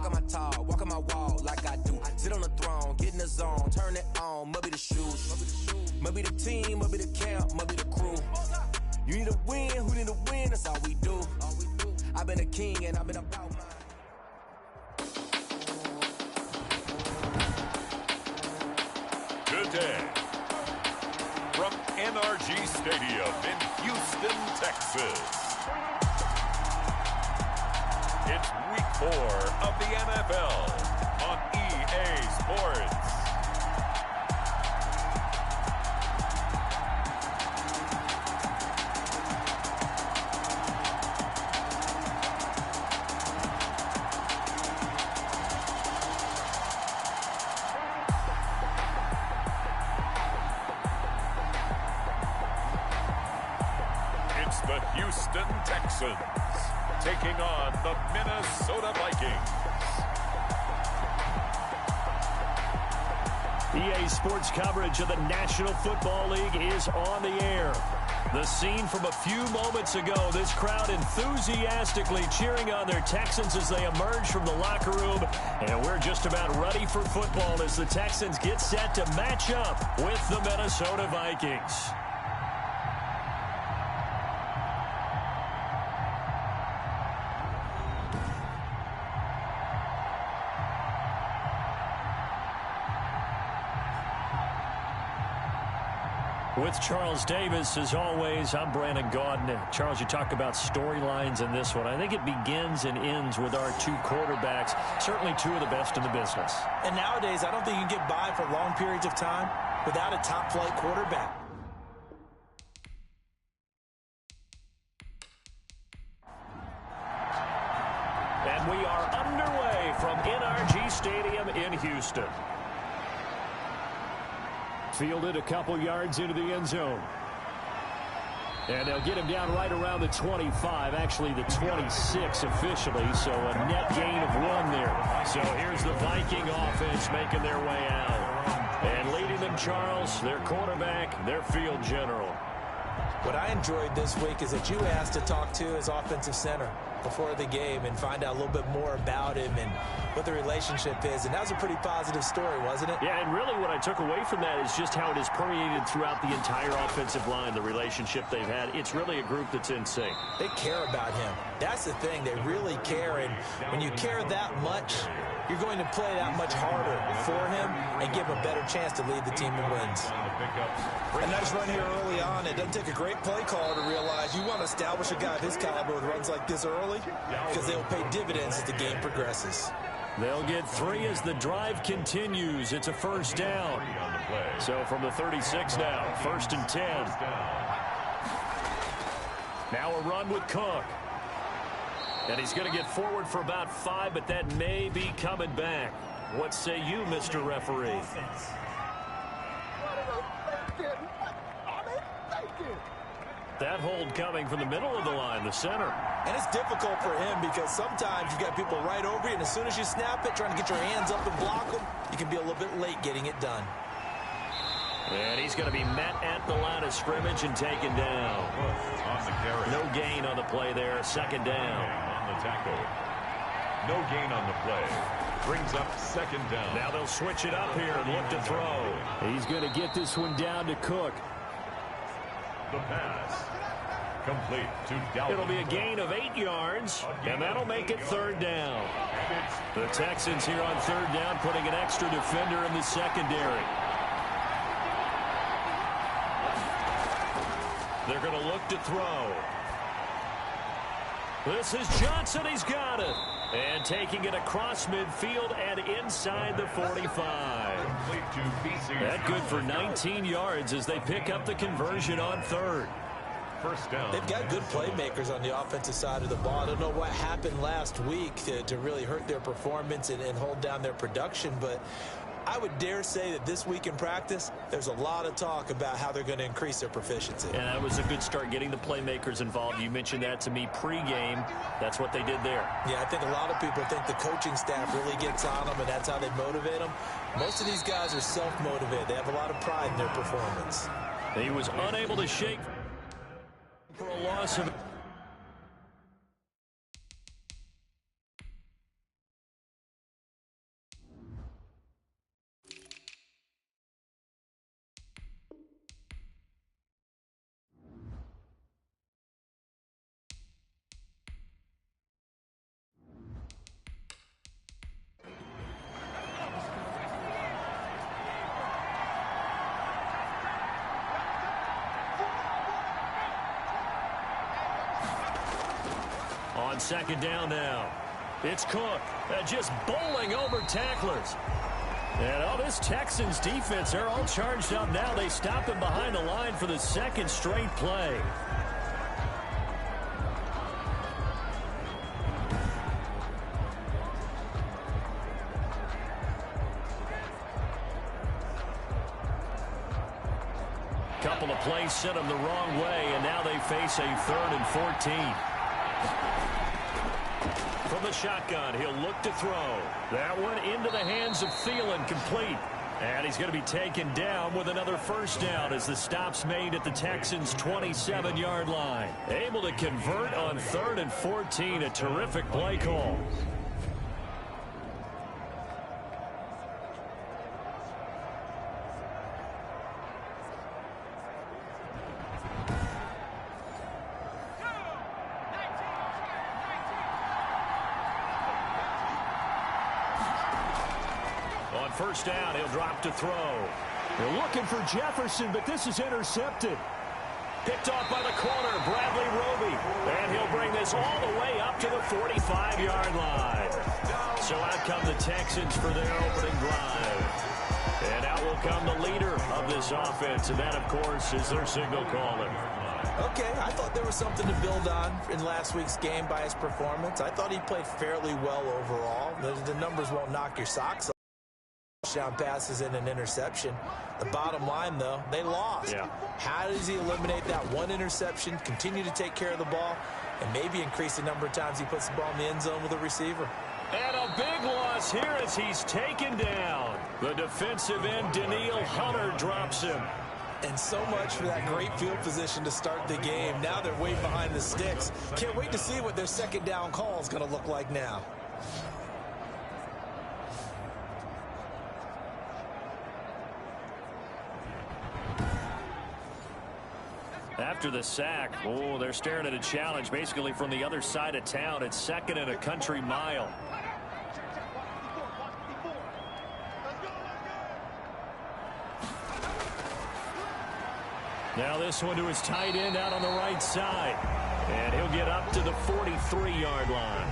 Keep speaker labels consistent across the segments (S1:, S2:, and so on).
S1: Walk on my talk, walk on my wall like I do. Sit on the throne, get in the zone, turn it on. Must be the shoes, must be the team, must be the camp, must be the crew. You need a win, who need a win? That's all we do. I've been a king and I've been about mine.
S2: Good day. From NRG Stadium in Houston, Texas. It's week 4 of the NFL on EA Sports. It's the Houston Texans taking on the Minnesota Vikings.
S3: EA Sports coverage of the National Football League is on the air. The scene from a few moments ago, this crowd enthusiastically cheering on their Texans as they emerge from the locker room. And we're just about ready for football as the Texans get set to match up with the Minnesota Vikings. With Charles Davis, as always, I'm Brandon Gaudin. Charles, you talk about storylines in this one. I think it begins and ends with our two quarterbacks, certainly two of the best in the business.
S4: And nowadays, I don't think you can get by for long periods of time without a top-flight quarterback.
S3: And we are underway from NRG Stadium in Houston. Fielded a couple yards into the end zone. And they'll get him down right around the 25, actually the 26 officially, so a net gain of 1 there. So here's the Viking offense making their way out. And leading them, Charles, their quarterback, their field general.
S4: What I enjoyed this week is that you asked to talk to his offensive center before the game and find out a little bit more about him and what the relationship is. And that was a pretty positive story, wasn't it?
S3: Yeah, and really what I took away from that is just how it has permeated throughout the entire offensive line, the relationship they've had. It's really a group that's in sync.
S4: They care about him. That's the thing. They really care. And when you care that much, you're going to play that much harder for him and give him a better chance to lead the team in wins.
S5: A nice run here early on. It doesn't take a great play caller to realize you want to establish a guy of his caliber with runs like this early because they'll pay dividends as the game progresses.
S3: They'll get 3 as the drive continues. It's a first down. So from the 36 now, 1st and 10. Now a run with Cook. And he's going to get forward for about 5, but that may be coming back. What say you, Mr. Referee? That hold coming from the middle of the line, the center.
S4: And it's difficult for him because sometimes you got people right over you, and as soon as you snap it, trying to get your hands up and block them, you can be a little bit late getting it done.
S3: And he's going to be met at the line of scrimmage and taken down. No gain on the play there. 2nd down.
S2: On the tackle. No gain on the play. Brings up 2nd down.
S3: Now they'll switch it up here and look to throw. He's going to get this one down to Cook.
S2: The pass. Complete to Dalvin.
S3: It'll be a gain of 8 yards, and that'll make it 3rd down. The Texans here on 3rd down putting an extra defender in the secondary. They're going to look to throw. This is Johnson. He's got it. And taking it across midfield and inside the 45. That good for 19 yards as they pick up the conversion on 3rd.
S2: First down.
S4: They've got good playmakers on the offensive side of the ball. I don't know what happened last week to really hurt their performance and hold down their production, but I would dare say that this week in practice, there's a lot of talk about how they're going to increase their proficiency.
S3: And that was a good start, getting the playmakers involved. You mentioned that to me pregame. That's what they did there.
S4: Yeah, I think a lot of people think the coaching staff really gets on them, and that's how they motivate them. Most of these guys are self-motivated. They have a lot of pride in their performance.
S3: He was unable to shake for a loss of On second down now. It's Cook just bowling over tacklers. And this Texans defense, they're all charged up now. They stop him behind the line for the second straight play. Couple of plays sent them the wrong way, and now they face a 3rd and 14. From the shotgun, he'll look to throw. That one into the hands of Thielen, complete. And he's going to be taken down with another first down as the stop's made at the Texans' 27-yard line. Able to convert on 3rd and 14, a terrific play call. First down, he'll drop to throw. They're looking for Jefferson, but this is intercepted. Picked off by the corner, Bradley Roby. And he'll bring this all the way up to the 45-yard line. So out come the Texans for their opening drive. And out will come the leader of this offense, and that, of course, is their signal caller.
S4: Okay, I thought there was something to build on in last week's game by his performance. I thought he played fairly well overall. The numbers won't knock your socks off. Touchdown passes and an interception. The bottom line, though, they lost. Yeah. How does he eliminate that one interception, continue to take care of the ball, and maybe increase the number of times he puts the ball in the end zone with a receiver?
S3: And a big loss here as he's taken down. The defensive end, Daniil Hunter, drops him.
S4: And so much for that great field position to start the game. Now they're way behind the sticks. Can't wait to see what their second down call is going to look like now.
S3: After the sack, they're staring at a challenge basically from the other side of town. It's 2nd and a country mile. Now this one to his tight end out on the right side. And he'll get up to the 43-yard line.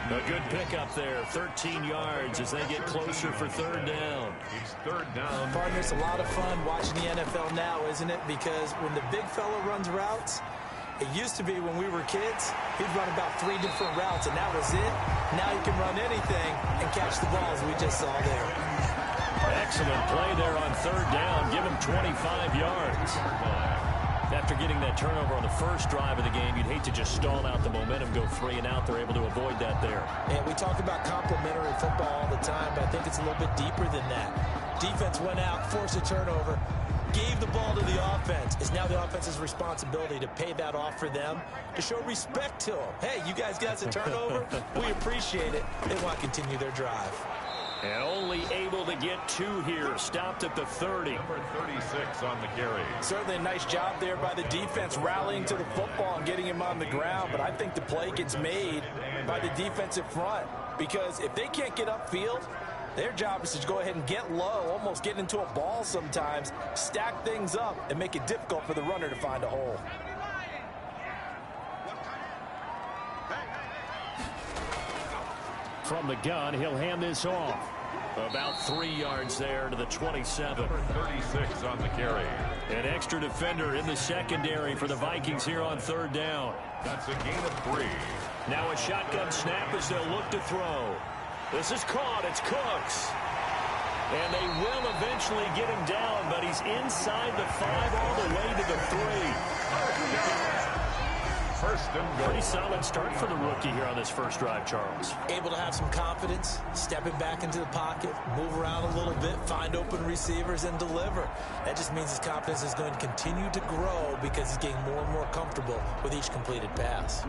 S3: A good pickup there, 13 yards as they get closer for 3rd down.
S2: It's 3rd down.
S4: Partner, it's a lot of fun watching the NFL now, isn't it? Because when the big fella runs routes, it used to be when we were kids, he'd run about 3 different routes, and that was it. Now he can run anything and catch the balls we just saw there.
S3: Excellent play there on 3rd down. Give him 25 yards. After getting that turnover on the first drive of the game, you'd hate to just stall out the momentum, go 3 and out. They're able to avoid that there.
S4: And we talk about complementary football all the time, but I think it's a little bit deeper than that. Defense went out, forced a turnover, gave the ball to the offense. It's now the offense's responsibility to pay that off for them, to show respect to them. Hey, you guys got a turnover? We appreciate it. They want to continue their drive.
S3: And only able to get 2 here. Stopped at the 30.
S2: Number 36 on the carry.
S4: Certainly a nice job there by the defense rallying to the football and getting him on the ground. But I think the play gets made by the defensive front. Because if they can't get upfield, their job is to go ahead and get low, almost get into a ball sometimes, stack things up, and make it difficult for the runner to find a hole.
S3: From the gun, he'll hand this off. About 3 yards there to the 27.
S2: Number 36 on the carry.
S3: An extra defender in the secondary for the Vikings here on 3rd down.
S2: That's a gain of 3.
S3: Now a shotgun snap as they'll look to throw. This is caught. It's Cooks. And they will eventually get him down, but he's inside the 5 all the way to the 3.
S2: First and goal.
S3: Pretty solid start for the rookie here on this first drive, Charles.
S4: Able to have some confidence, stepping back into the pocket, move around a little bit, find open receivers, and deliver. That just means his confidence is going to continue to grow because he's getting more and more comfortable with each completed pass.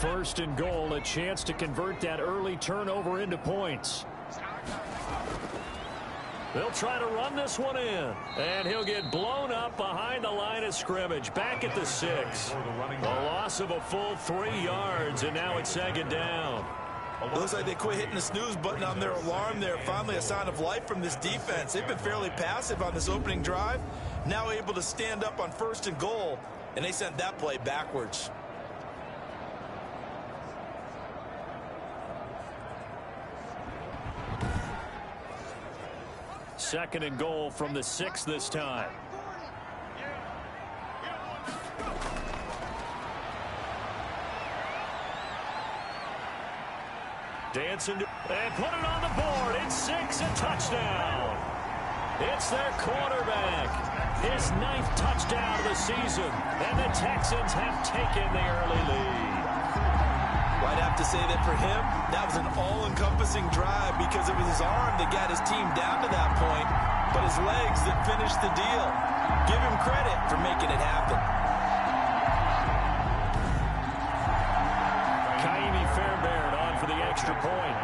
S3: First and goal, a chance to convert that early turnover into points. They'll try to run this one in. And he'll get blown up behind the line of scrimmage. Back at the 6. A loss of a full 3 yards, and now it's 2nd down.
S4: Looks like they quit hitting the snooze button on their alarm there. Finally a sign of life from this defense. They've been fairly passive on this opening drive.
S5: now able to stand up on 1st and goal, and they sent that play backwards.
S3: Second and goal from the 6 this time. Dancing and put it on the board. It's 6, a touchdown. It's their quarterback. His 9th touchdown of the season. And the Texans have taken the early lead.
S5: Well, I'd have to say that for him, that was an all-encompassing drive because it was his arm that got his team down to that point, but his legs that finished the deal. Give him credit for making it happen.
S3: For the extra point.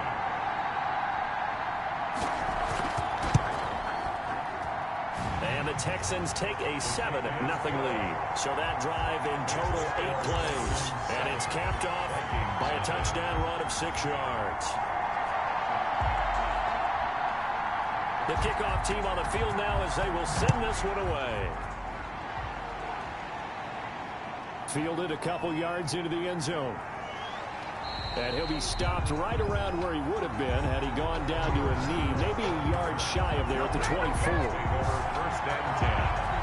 S3: And the Texans take a 7-0 lead. So that drive in total 8 plays. And it's capped off by a touchdown run of 6 yards. The kickoff team on the field now as they will send this one away. Fielded a couple yards into the end zone. And he'll be stopped right around where he would have been had he gone down to a knee, maybe a yard shy of there at the 24.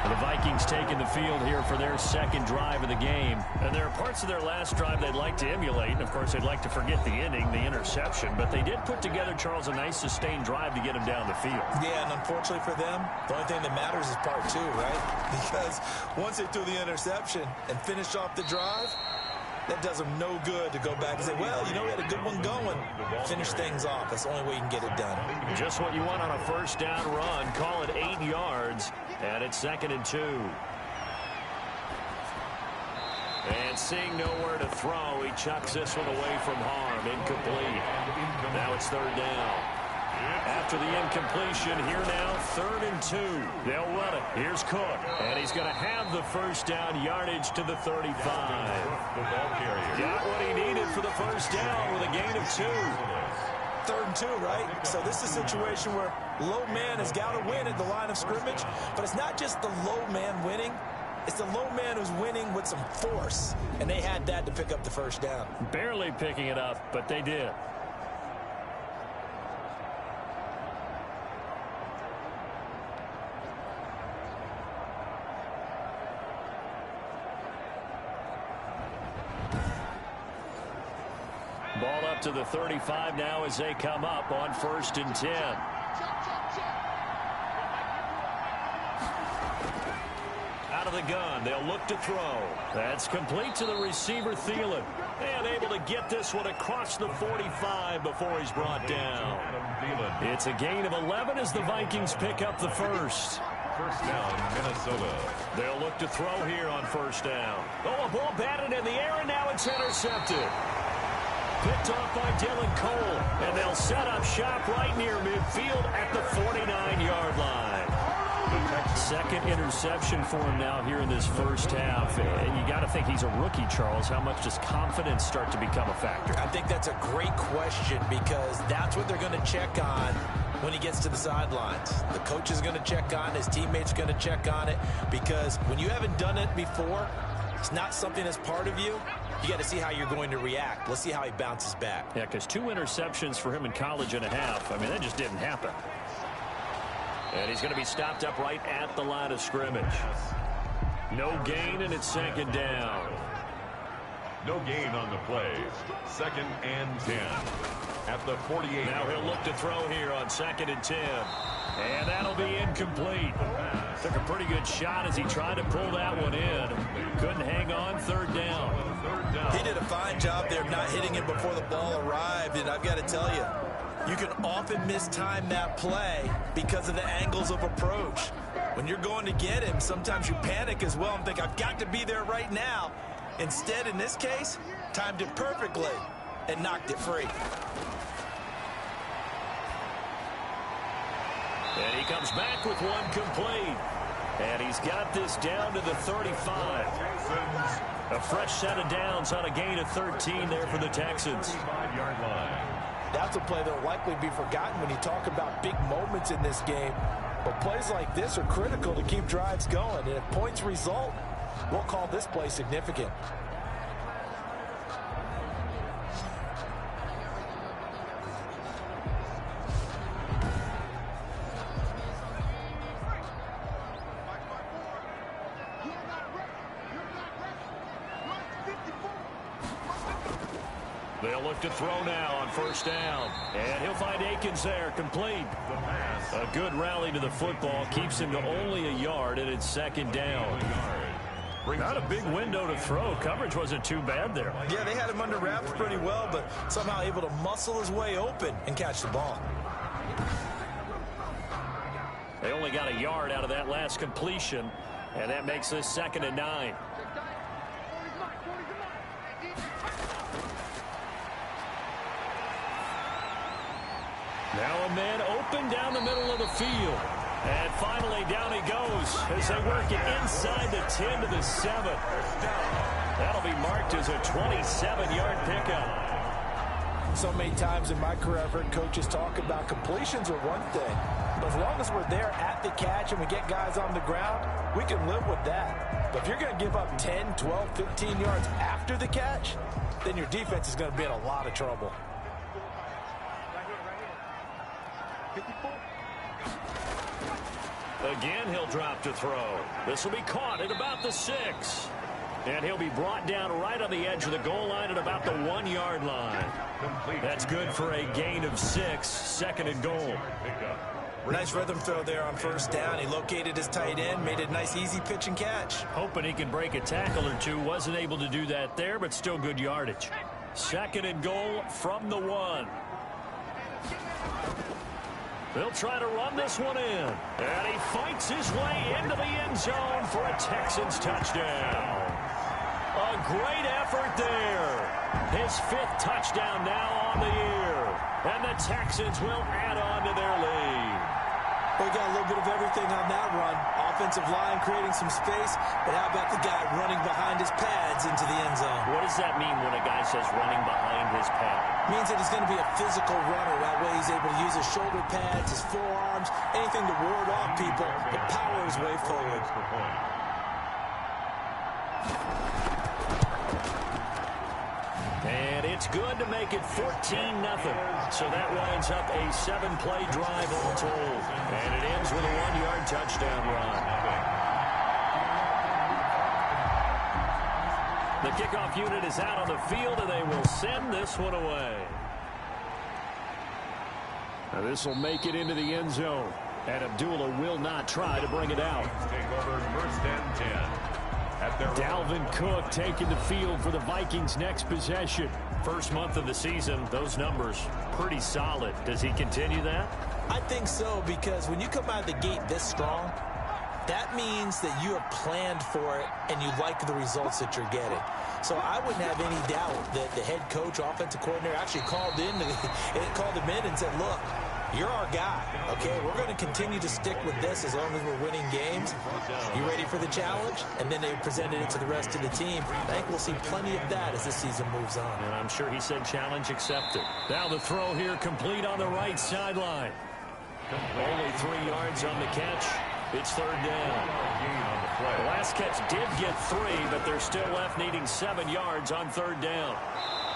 S3: The Vikings taking the field here for their second drive of the game. And there are parts of their last drive they'd like to emulate. And, of course, they'd like to forget the inning, the interception. But they did put together, Charles, a nice sustained drive to get him down the field.
S5: Yeah, and unfortunately for them, the only thing that matters is part 2, right? Because once they threw the interception and finished off the drive, that does them no good to go back and say, well, you know, we had a good one going. Finish things off. That's the only way you can get it done.
S3: Just what you want on a first down run. Call it 8 yards, and it's 2nd and 2. And seeing nowhere to throw, he chucks this one away from harm. Incomplete. Now it's 3rd down. After the incompletion, here now, 3rd and 2. They'll run it. Here's Cook. And he's going to have the first down yardage to the 35. Got what he needed for the first down with a gain of 2.
S5: 3rd and 2, right? So this is a situation where low man has got to win at the line of scrimmage. But it's not just the low man winning. It's the low man who's winning with some force. And they had that to pick up the first down.
S3: Barely picking it up, but they did. Ball up to the 35 now as they come up on 1st and 10. Out of the gun, they'll look to throw. That's complete to the receiver, Thielen. And able to get this one across the 45 before he's brought down. It's a gain of 11 as the Vikings pick up the first.
S2: First down, Minnesota.
S3: They'll look to throw here on 1st down. Oh, a ball batted in the air, and now it's intercepted. Picked off by Dylan Cole, and they'll set up shop right near midfield at the 49-yard line. 2nd interception for him now here in this first half. And you got to think he's a rookie, Charles. How much does confidence start to become a factor?
S5: I think that's a great question because that's what they're going to check on when he gets to the sidelines. The coach is going to check on it. His teammates are going to check on it because when you haven't done it before, it's not something that's part of you. You got to see how you're going to react. Let's see how he bounces back.
S3: Yeah, because 2 interceptions for him in college and a half. I mean, that just didn't happen. And he's going to be stopped up right at the line of scrimmage. No gain, and it's 2nd down.
S2: No gain on the play. 2nd and 10. At the 48.
S3: Now he'll look to throw here on 2nd and 10. And that'll be incomplete. Took a pretty good shot as he tried to pull that one in. Couldn't hang on. 3rd down.
S5: He did a fine job there of not hitting it before the ball arrived. And I've got to tell you, you can often mistime that play because of the angles of approach. When you're going to get him, sometimes you panic as well and think, I've got to be there right now. Instead, in this case, timed it perfectly and knocked it free.
S3: And he comes back with one complete. And he's got this down to the 35. A fresh set of downs on a gain of 13 there for the Texans.
S2: 5-yard line.
S5: That's a play that will likely be forgotten when you talk about big moments in this game.
S4: But plays like this are critical to keep drives going. And if points result, we'll call this play significant.
S3: They'll look to throw now on first down. And he'll find Akins there, complete. A good rally to the football, keeps him to only a yard, and it's second down. Not a big window to throw. Coverage wasn't too bad there.
S5: Yeah, they had him under wraps pretty well, but somehow able to muscle his way open and catch the ball.
S3: They only got a yard out of that last completion, and that makes this 2nd and 9. Now a man open down the middle of the field. And finally down he goes as they work it inside the 10 to the 7. That'll be marked as a 27-yard pickup.
S4: So many times in my career I've heard coaches talk about completions are one thing. But as long as we're there at the catch and we get guys on the ground, we can live with that. But if you're going to give up 10, 12, 15 yards after the catch, then your defense is going to be in a lot of trouble.
S3: Again, he'll drop to throw. This will be caught at about the 6. And he'll be brought down right on the edge of the goal line at about the 1-yard line. That's good for a gain of 6, 2nd and goal.
S5: Nice rhythm throw there on first down. He located his tight end, made it a nice easy pitch and catch.
S3: Hoping he can break a tackle or two. Wasn't able to do that there, but still good yardage. 2nd and goal from the 1. They'll try to run this one in. And he fights his way into the end zone for a Texans touchdown. A great effort there. His 5th touchdown now on the year. And the Texans will add on to their lead.
S4: We got a little bit of everything on that run. Offensive line creating some space, but how about the guy running behind his pads into the end zone?
S3: What does that mean when a guy says running behind his pad?
S4: It means that he's going to be a physical runner. That way he's able to use his shoulder pads, his forearms, anything to ward off people, but power his way forward.
S3: And it's good to make it 14-0. So that winds up a 7-play drive all told. And it ends with a 1-yard touchdown run. The kickoff unit is out on the field, and they will send this one away. Now this will make it into the end zone. And Abdullah will not try to bring it out.
S2: Take over 1st and 10.
S3: Dalvin Cook taking the field for the Vikings' next possession. First month of the season, those numbers pretty solid. Does he continue that?
S4: I think so, because when you come out of the gate this strong, that means that you have planned for it and you like the results that you're getting. So I wouldn't have any doubt that the head coach, offensive coordinator actually called him in and said, look, you're our guy, okay? We're going to continue to stick with this as long as we're winning games. You ready for the challenge? And then they presented it to the rest of the team. I think we'll see plenty of that as the season moves on.
S3: And I'm sure he said challenge accepted. Now the throw here complete on the right sideline. Only 3 yards on the catch. It's 3rd down. The last catch did get 3, but they're still left needing 7 yards on 3rd down.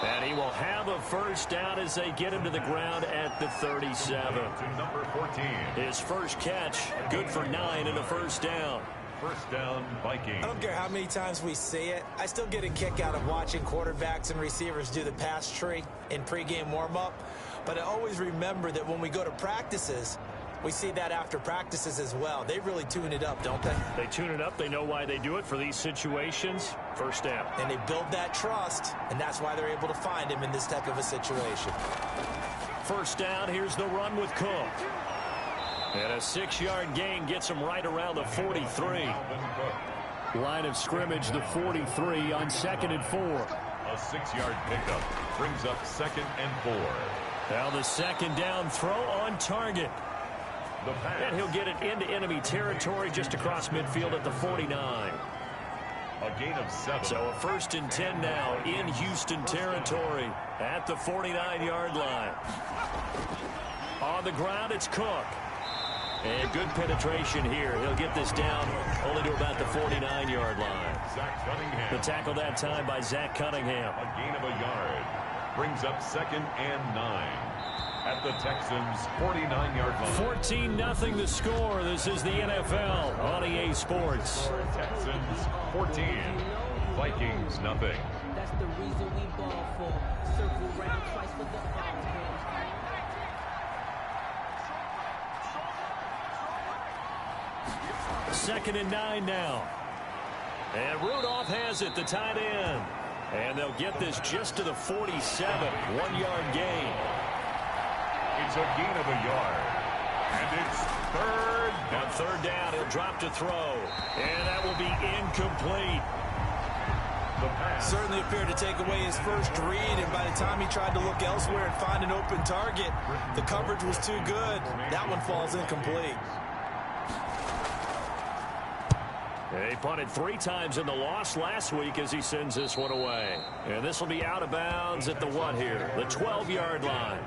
S3: And he will have a first down as they get him to the ground at the 37.
S2: Number 14.
S3: His first catch, good for 9 and a first down.
S2: First down, Vikings.
S4: I don't care how many times we see it. I still get a kick out of watching quarterbacks and receivers do the pass tree in pregame warm-up. But I always remember that when we go to practices, we see that after practices as well. They really tune it up, don't they?
S3: They tune it up. They know why they do it for these situations. First down.
S4: And they build that trust, and that's why they're able to find him in this type of a situation.
S3: First down, here's the run with Cook. And a 6-yard gain gets him right around the 43. Line of scrimmage, the 43 on 2nd and 4.
S2: A 6-yard pickup brings up 2nd and 4.
S3: Now the 2nd down throw on target. And he'll get it into enemy territory just across midfield at the 49.
S2: A gain of 7.
S3: So a 1st and 10 now in Houston territory at the 49-yard line. On the ground, it's Cook. And good penetration here. He'll get this down only to about the 49-yard line. The tackle that time by Zach Cunningham.
S2: A gain of a yard. Brings up 2nd and 9 at the Texans' 49-yard line.
S3: 14-0 the score. This is the NFL on EA Sports.
S2: Texans 14, Vikings nothing.
S6: That's the reason we ball for. Circle round twice for the
S3: Second and 9 now. And Rudolph has it, the tight end. And they'll get this just to the 47. 1-yard gain.
S2: It's a gain of a yard. And it's third down.
S3: On third down, he'll drop to throw. And that will be incomplete.
S2: The pass.
S4: Certainly appeared to take away his first read, and by the time he tried to look elsewhere and find an open target, the coverage was too good. That one falls incomplete.
S3: He punted 3 times in the loss last week as he sends this one away. And this will be out of bounds at the what here? The 12-yard line.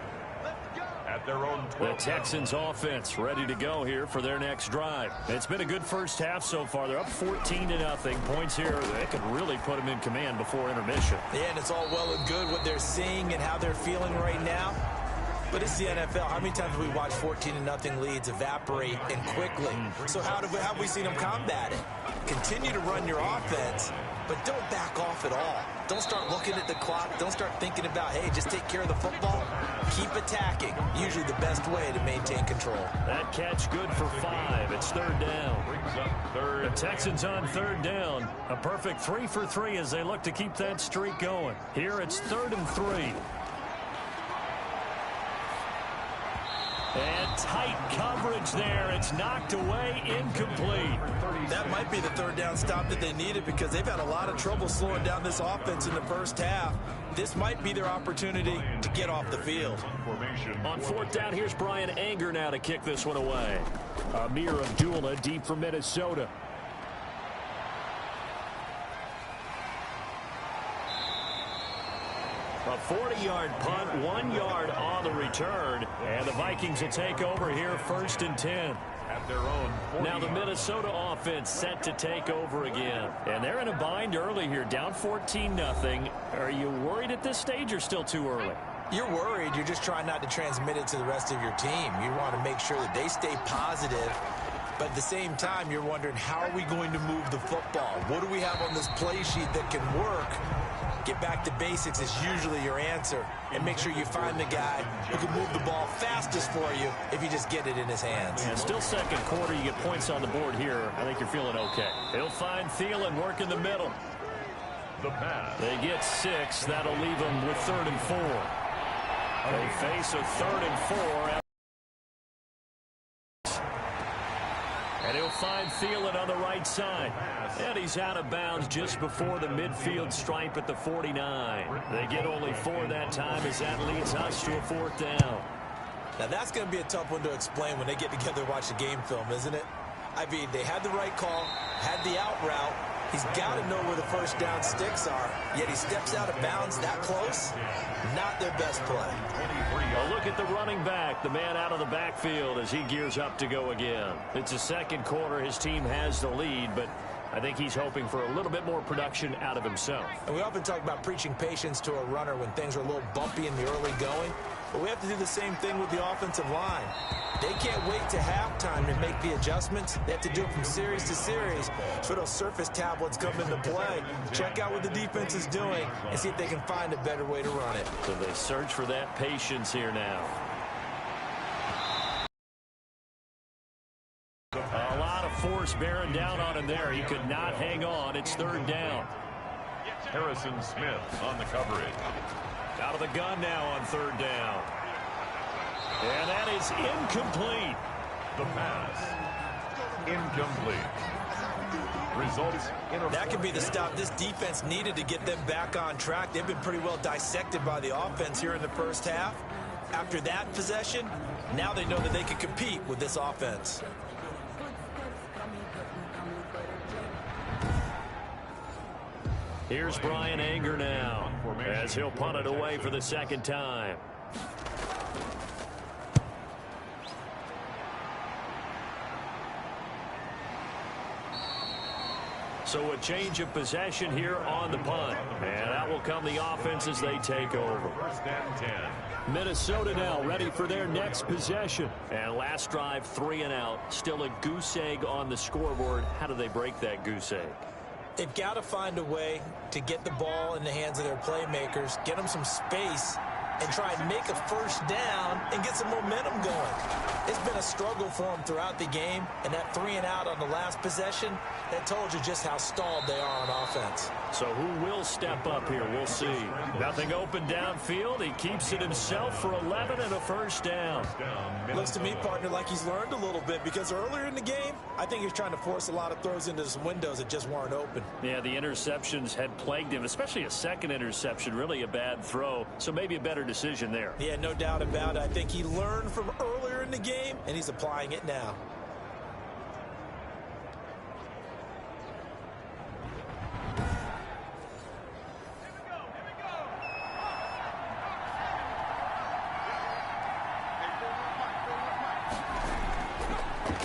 S2: At their own 12.
S3: The Texans offense ready to go here for their next drive. It's been a good first half so far. They're up 14-0. Points here, they could really put them in command before intermission.
S4: Yeah, and it's all well and good what they're seeing and how they're feeling right now. But it's the NFL. How many times have we watched 14-0 leads evaporate and quickly? So how have we seen them combat it? Continue to run your offense, but don't back off at all. Don't start looking at the clock. Don't start thinking about, hey, just take care of the football. Keep attacking. Usually the best way to maintain control.
S3: That catch good for 5. It's third down.
S2: Brings up third.
S3: The Texans on third down. A perfect 3 for 3 as they look to keep that streak going. Here it's 3rd and 3. And tight coverage there. It's knocked away, incomplete.
S4: That might be the third down stop that they needed because they've had a lot of trouble slowing down this offense in the first half. This might be their opportunity to get off the field.
S3: On 4th down, here's Brian Anger now to kick this one away. Amir Abdullah deep for Minnesota. A 40-yard punt, 1 yard on the return. And the Vikings will take over here 1st and 10.
S2: At their own 40.
S3: Now the Minnesota offense set to take over again. And they're in a bind early here, down 14-0. Are you worried at this stage or still too early?
S4: You're worried. You're just trying not to transmit it to the rest of your team. You want to make sure that they stay positive. But at the same time, you're wondering, how are we going to move the football? What do we have on this play sheet that can work? Get back to basics is usually your answer. And make sure you find the guy who can move the ball fastest for you if you just get it in his hands.
S3: And still second quarter, you get points on the board here. I think you're feeling okay. He'll find Thielen, work in the middle.
S2: The pass.
S3: They get 6. That'll leave them with 3rd and 4. They face a 3rd and 4. And he'll find Thielen on the right side. And he's out of bounds just before the midfield stripe at the 49. They get only 4 that time as that leads us to a 4th down.
S4: Now that's going to be a tough one to explain when they get together and watch the game film, isn't it? I mean, they had the right call, had the out route. He's got to know where the first down sticks are, yet he steps out of bounds that close. Not their best play.
S3: A look at the running back, the man out of the backfield as he gears up to go again. It's the second quarter. His team has the lead, but I think he's hoping for a little bit more production out of himself.
S4: And we often talk about preaching patience to a runner when things are a little bumpy in the early going, but we have to do the same thing with the offensive line. They can't wait to halftime to make the adjustments. They have to do it from series to series. So those surface tablets come into play. Check out what the defense is doing and see if they can find a better way to run it.
S3: So they search for that patience here now. A lot of force bearing down on him there. He could not hang on. It's 3rd down.
S2: Harrison Smith on the coverage.
S3: Out of the gun now on 3rd down. And that is incomplete.
S2: The pass. Incomplete. Results in a
S4: that could be the stop this defense needed to get them back on track. They've been pretty well dissected by the offense here in the first half. After that possession, now they know that they can compete with this offense.
S3: Here's Brian Anger now as he'll punt it away for the 2nd time. So a change of possession here on the punt. And out will come the offense as they take over.
S2: First and 10.
S3: Minnesota now ready for their next possession. And last drive, 3 and out. Still a goose egg on the scoreboard. How do they break that goose egg?
S4: They've got to find a way to get the ball in the hands of their playmakers, get them some space, and try and make a first down and get some momentum going. It's been a struggle for them throughout the game, and that 3 and out on the last possession, that told you just how stalled they are on offense.
S3: So who will step up here? We'll see. Nothing open downfield. He keeps it himself for 11 and a first down.
S4: Looks to me, partner, like he's learned a little bit, because earlier in the game, I think he's trying to force a lot of throws into some windows that just weren't open.
S3: Yeah, the interceptions had plagued him, especially a second interception, really a bad throw. So maybe a better decision there.
S4: Yeah, no doubt about it. I think he learned from earlier in the game, and he's applying it now.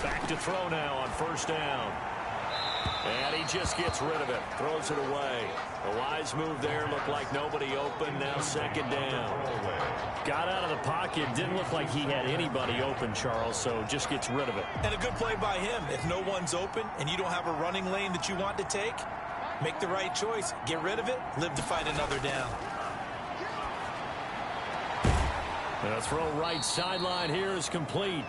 S3: Back to throw now on first down. And he just gets rid of it. Throws it away. A wise move there. Looked like nobody open. Now second down. Got out of the pocket. Didn't look like he had anybody open, Charles, so just gets rid of it.
S4: And a good play by him. If no one's open and you don't have a running lane that you want to take, make the right choice. Get rid of it. Live to fight another down.
S3: The throw right sideline here is complete.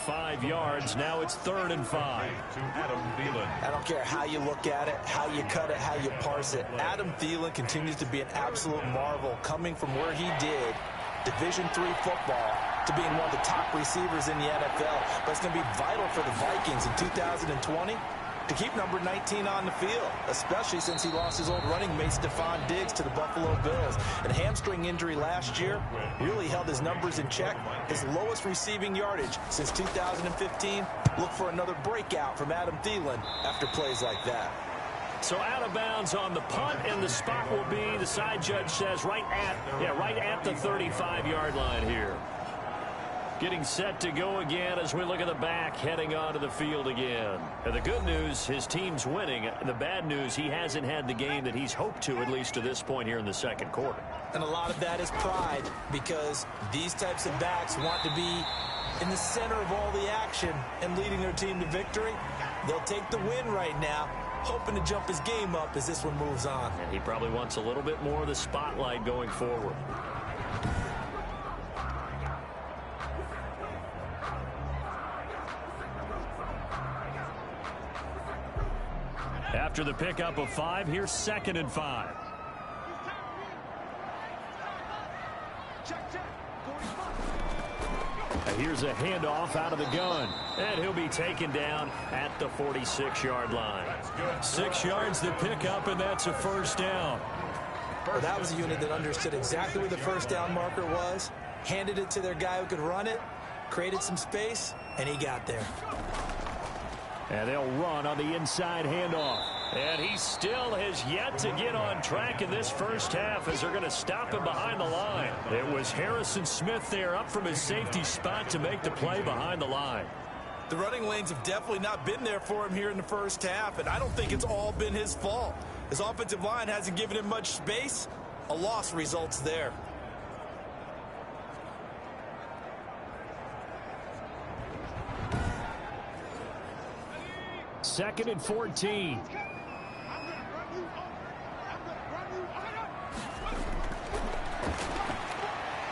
S3: 5 yards. Now it's 3rd and 5.
S2: To Adam Thielen.
S4: I don't care how you look at it, how you cut it, how you parse it. Adam Thielen continues to be an absolute marvel, coming from where he did, Division III football, to being one of the top receivers in the NFL. But it's going to be vital for the Vikings in 2020 to keep number 19 on the field, especially since he lost his old running mate Stephon Diggs to the Buffalo Bills. And a hamstring injury last year really held his numbers in check. His lowest receiving yardage since 2015. Look for another breakout from Adam Thielen after plays like that.
S3: So out of bounds on the punt, and the spot will be, the side judge says, right at the 35-yard line here. Getting set to go again as we look at the back, heading onto the field again. And the good news, his team's winning. The bad news, he hasn't had the game that he's hoped to, at least to this point here in the second quarter.
S4: And a lot of that is pride, because these types of backs want to be in the center of all the action and leading their team to victory. They'll take the win right now, hoping to jump his game up as this one moves on.
S3: And he probably wants a little bit more of the spotlight going forward. After the pickup of 5, here's 2nd and 5. And here's a handoff out of the gun. And he'll be taken down at the 46-yard line. 6 yards to pick up, and that's a first down.
S4: Well, that was a unit that understood exactly where the first down marker was, handed it to their guy who could run it, created some space, and he got there.
S3: And they'll run on the inside handoff. And he still has yet to get on track in this first half as they're going to stop him behind the line. It was Harrison Smith there up from his safety spot to make the play behind the line.
S4: The running lanes have definitely not been there for him here in the first half, and I don't think it's all been his fault. His offensive line hasn't given him much space. A loss results there.
S3: Second and 14.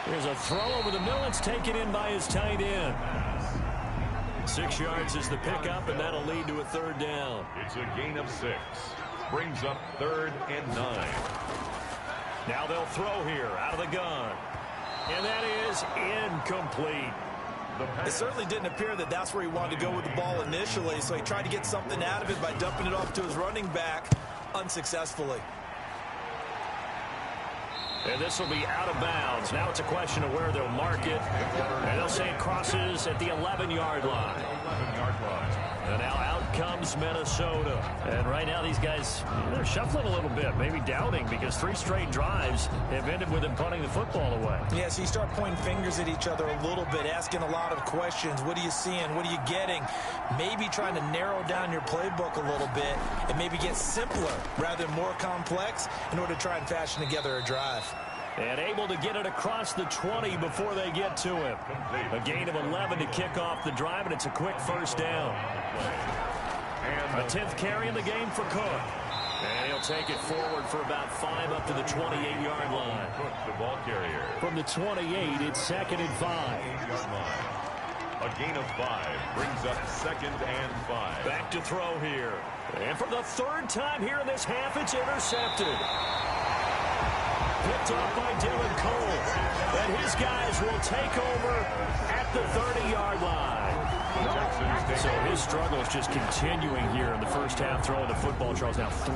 S3: There's a throw over the middle. It's taken in by his tight end. 6 yards is the pickup, and that'll lead to a 3rd down.
S2: It's a gain of 6. Brings up 3rd and 9.
S3: Now they'll throw here out of the gun. And that is incomplete.
S4: It certainly didn't appear that that's where he wanted to go with the ball initially, so he tried to get something out of it by dumping it off to his running back unsuccessfully.
S3: And this will be out of bounds. Now it's a question of where they'll mark it. And they'll say it crosses at the 11-yard line.
S2: 11-yard line.
S3: And now out comes Minnesota. And right now these guys, they're shuffling a little bit, maybe doubting, because 3 straight drives have ended with them punting the football away.
S4: Yeah, so you start pointing fingers at each other a little bit, asking a lot of questions. What are you seeing? What are you getting? Maybe trying to narrow down your playbook a little bit and maybe get simpler rather than more complex in order to try and fashion together a drive.
S3: And able to get it across the 20 before they get to him. A gain of 11 to kick off the drive, and it's a quick first down. A 10th carry in the game for Cook. And he'll take it forward for about 5 up to the 28-yard line.
S2: The ball carrier.
S3: From the 28, it's 2nd and 5.
S2: A gain of 5 brings up 2nd and 5.
S3: Back to throw here. And for the 3rd time here in this half, it's intercepted. Picked off by Dylan Cole. And his guys will take over at the 30-yard line. So his struggle is just continuing here in the first half, throwing the football. Charles, now 3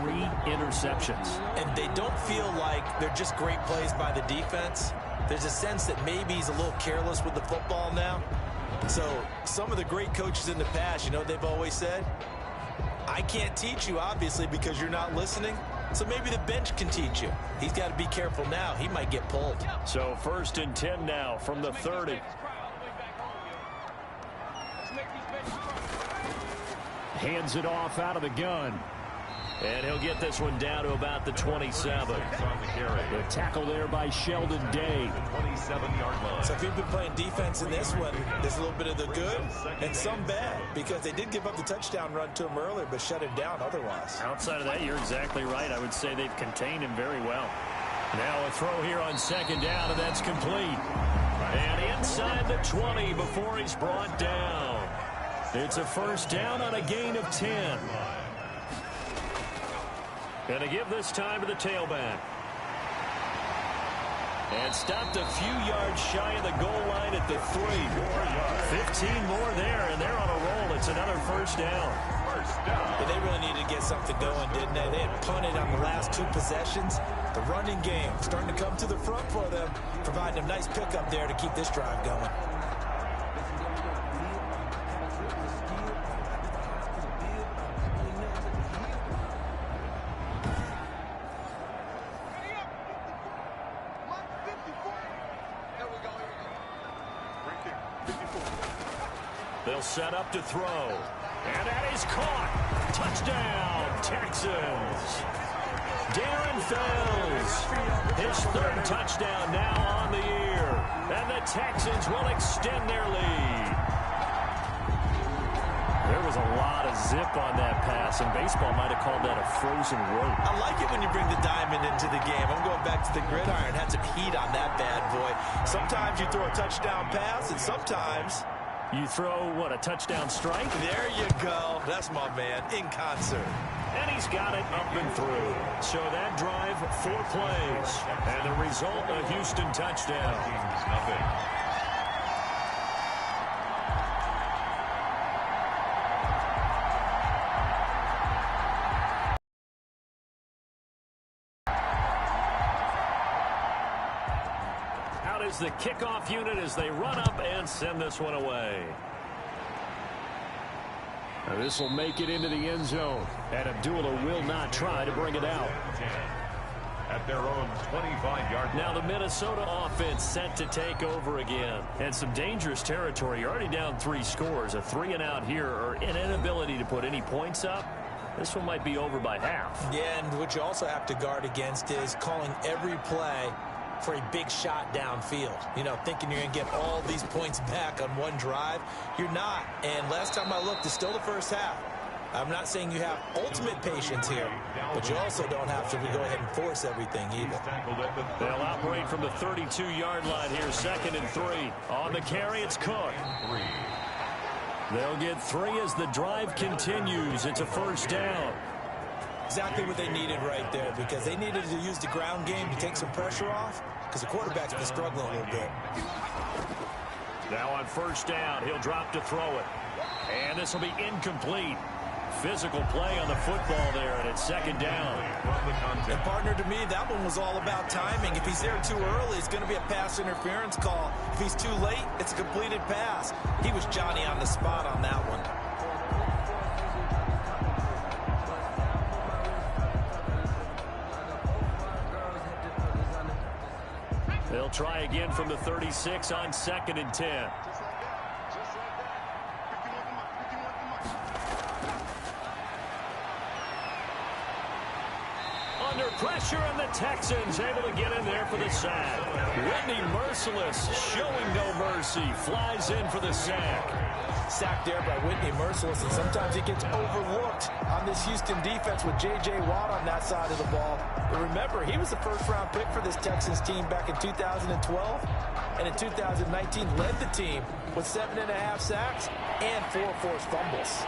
S3: interceptions.
S4: And they don't feel like they're just great plays by the defense. There's a sense that maybe he's a little careless with the football now. So some of the great coaches in the past, you know what they've always said? I can't teach you, obviously, because you're not listening. So maybe the bench can teach you. He's got to be careful now. He might get pulled.
S3: So 1st and 10 now from the 30. Hands it off out of the gun. And he'll get this one down to about the 27. The tackle there by Sheldon Day.
S2: 27-yard line.
S4: So if you've been playing defense in this one, there's a little bit of the good and some bad, because they did give up the touchdown run to him earlier, but shut him down otherwise.
S3: Outside of that, you're exactly right. I would say they've contained him very well. Now a throw here on 2nd down, and that's complete. And inside the 20 before he's brought down. It's a first down on a gain of 10. Going to give this time to the tailback. And stopped a few yards shy of the goal line at the 3. 15 more there, and they're on a roll. It's another first down.
S4: But they really needed to get something going, didn't they? They had punted on the last 2 possessions. The running game starting to come to the front for them, providing a nice pickup there to keep this drive going.
S3: They'll set up to throw. And that is caught. Touchdown, Texans. Darren Fells. His 3rd touchdown now on the year. And the Texans will extend their lead. There was a lot of zip on that pass, and baseball might have called that a frozen rope.
S4: I like it when you bring the diamond into the game. I'm going back to the gridiron. Had some heat on that bad boy. Sometimes you throw a touchdown pass, and sometimes
S3: you throw, what, a touchdown strike?
S4: There you go. That's my man, in concert.
S3: And he's got it up and through. So that drive, 4 plays. And the result, a Houston touchdown.
S2: Nothing.
S3: Is the kickoff unit as they run up and send this one away. Now this will make it into the end zone, and Abdullah will not try to bring it out.
S2: At their own 25-yard line.
S3: Now the Minnesota offense set to take over again. And some dangerous territory. You're already down 3 scores. A 3-and-out here, or an inability to put any points up. This one might be over by half.
S4: Yeah, and what you also have to guard against is calling every play for a big shot downfield. You know, thinking you're going to get all these points back on one drive. You're not. And last time I looked, it's still the first half. I'm not saying you have ultimate patience here, but you also don't have to go ahead and force everything either.
S3: They'll operate from the 32-yard line here, 2nd and 3. On the carry, it's Cook. They'll get 3 as the drive continues. It's a first down.
S4: Exactly what they needed right there, because they needed to use the ground game to take some pressure off, because the quarterback's been struggling a little bit.
S3: Now on first down, he'll drop to throw it. And this will be incomplete. Physical play on the football there, and it's 2nd down.
S4: And partner, to me, that one was all about timing. If he's there too early, it's going to be a pass interference call. If he's too late, it's a completed pass. He was Johnny on the spot on that one.
S3: They'll try again from the 36 on 2nd and 10. Under pressure, and the Texans able to get in there for the sack. Whitney Merciless showing no mercy. Flies in for the sack.
S4: Sacked there by Whitney Merciless, and sometimes he gets overlooked on this Houston defense with J.J. Watt on that side of the ball. But remember, he was the first-round pick for this Texans team back in 2012, and in 2019 led the team with 7.5 sacks and 4 forced fumbles.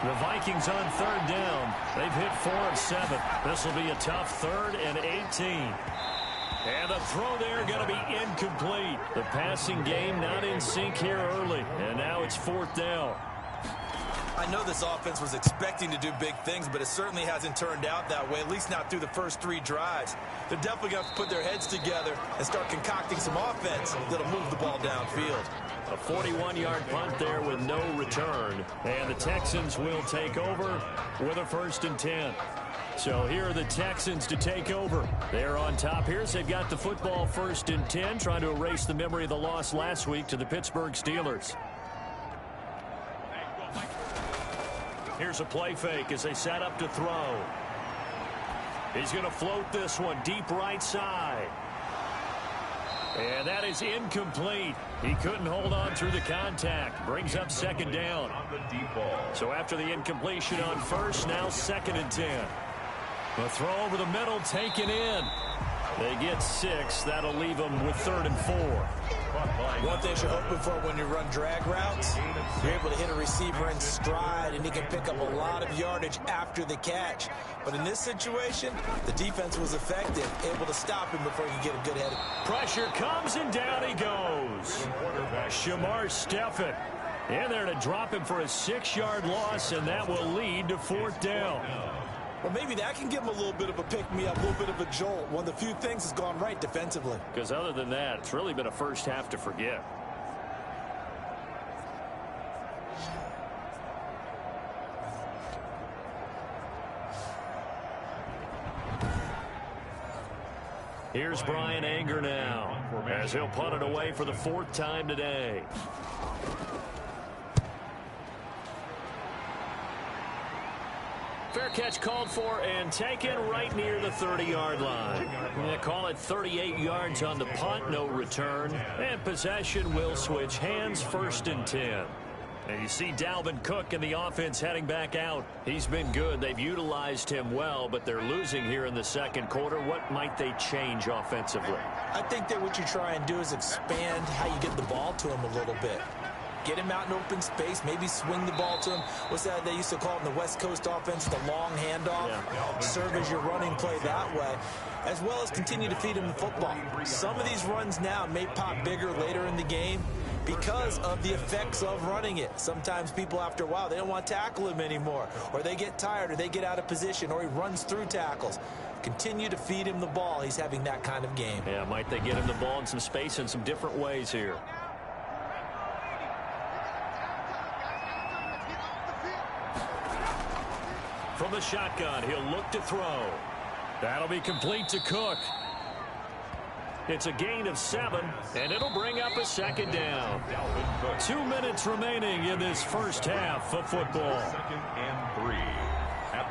S3: The Vikings on 3rd down. They've hit 4 of 7. This will be a tough 3rd and 18. And the throw there going to be incomplete. The passing game not in sync here early. And now it's 4th down.
S5: I know this offense was expecting to do big things, but it certainly hasn't turned out that way, at least not through the first 3 drives. They're definitely going to have to put their heads together and start concocting some offense that'll move the ball downfield.
S3: A 41-yard punt there with no return. And the Texans will take over with a 1st and 10. So here are the Texans to take over. They're on top here. So they've got the football 1st and 10, trying to erase the memory of the loss last week to the Pittsburgh Steelers. Here's a play fake as they set up to throw. He's going to float this one deep right side. And that is incomplete. He couldn't hold on through the contact. Brings up 2nd down. So after the incompletion on 1st, now 2nd and 10. The throw over the middle taken in. They get 6. That'll leave them with 3rd and 4.
S4: One thing you're hoping for when you run drag routes, you're able to hit a receiver in stride, and he can pick up a lot of yardage after the catch. But in this situation, the defense was effective, able to stop him before he could get a good head.
S3: Pressure comes, and down he goes. Shamar Stephen in there to drop him for a 6-yard loss, and that will lead to 4th down.
S4: Well, maybe that can give him a little bit of a pick-me-up, a little bit of a jolt. One of the few things has gone right defensively.
S3: Because other than that, it's really been a first half to forget. Here's Brian Anger now, as he'll punt it away for the 4th time today. Fair catch called for and taken right near the 30-yard line. They call it 38 yards on the punt, no return. And possession will switch hands, 1st and 10. And you see Dalvin Cook in the offense heading back out. He's been good. They've utilized him well, but they're losing here in the 2nd quarter. What might they change offensively?
S4: I think that what you try and do is expand how you get the ball to him a little bit. Get him out in open space, maybe swing the ball to him. What's that they used to call it in the West Coast offense, the long handoff? Yeah. Serve as your running play that way, as well as continue to feed him the football. Some of these runs now may pop bigger later in the game because of the effects of running it. Sometimes people, after a while, they don't want to tackle him anymore, or they get tired, or they get out of position, or he runs through tackles. Continue to feed him the ball. He's having that kind of game.
S3: Yeah, might they get him the ball in some space in some different ways here. From the shotgun, he'll look to throw. That'll be complete to Cook. It's a gain of 7, and it'll bring up a 2nd down. 2 minutes remaining in this first half of football.
S2: 2nd and 3.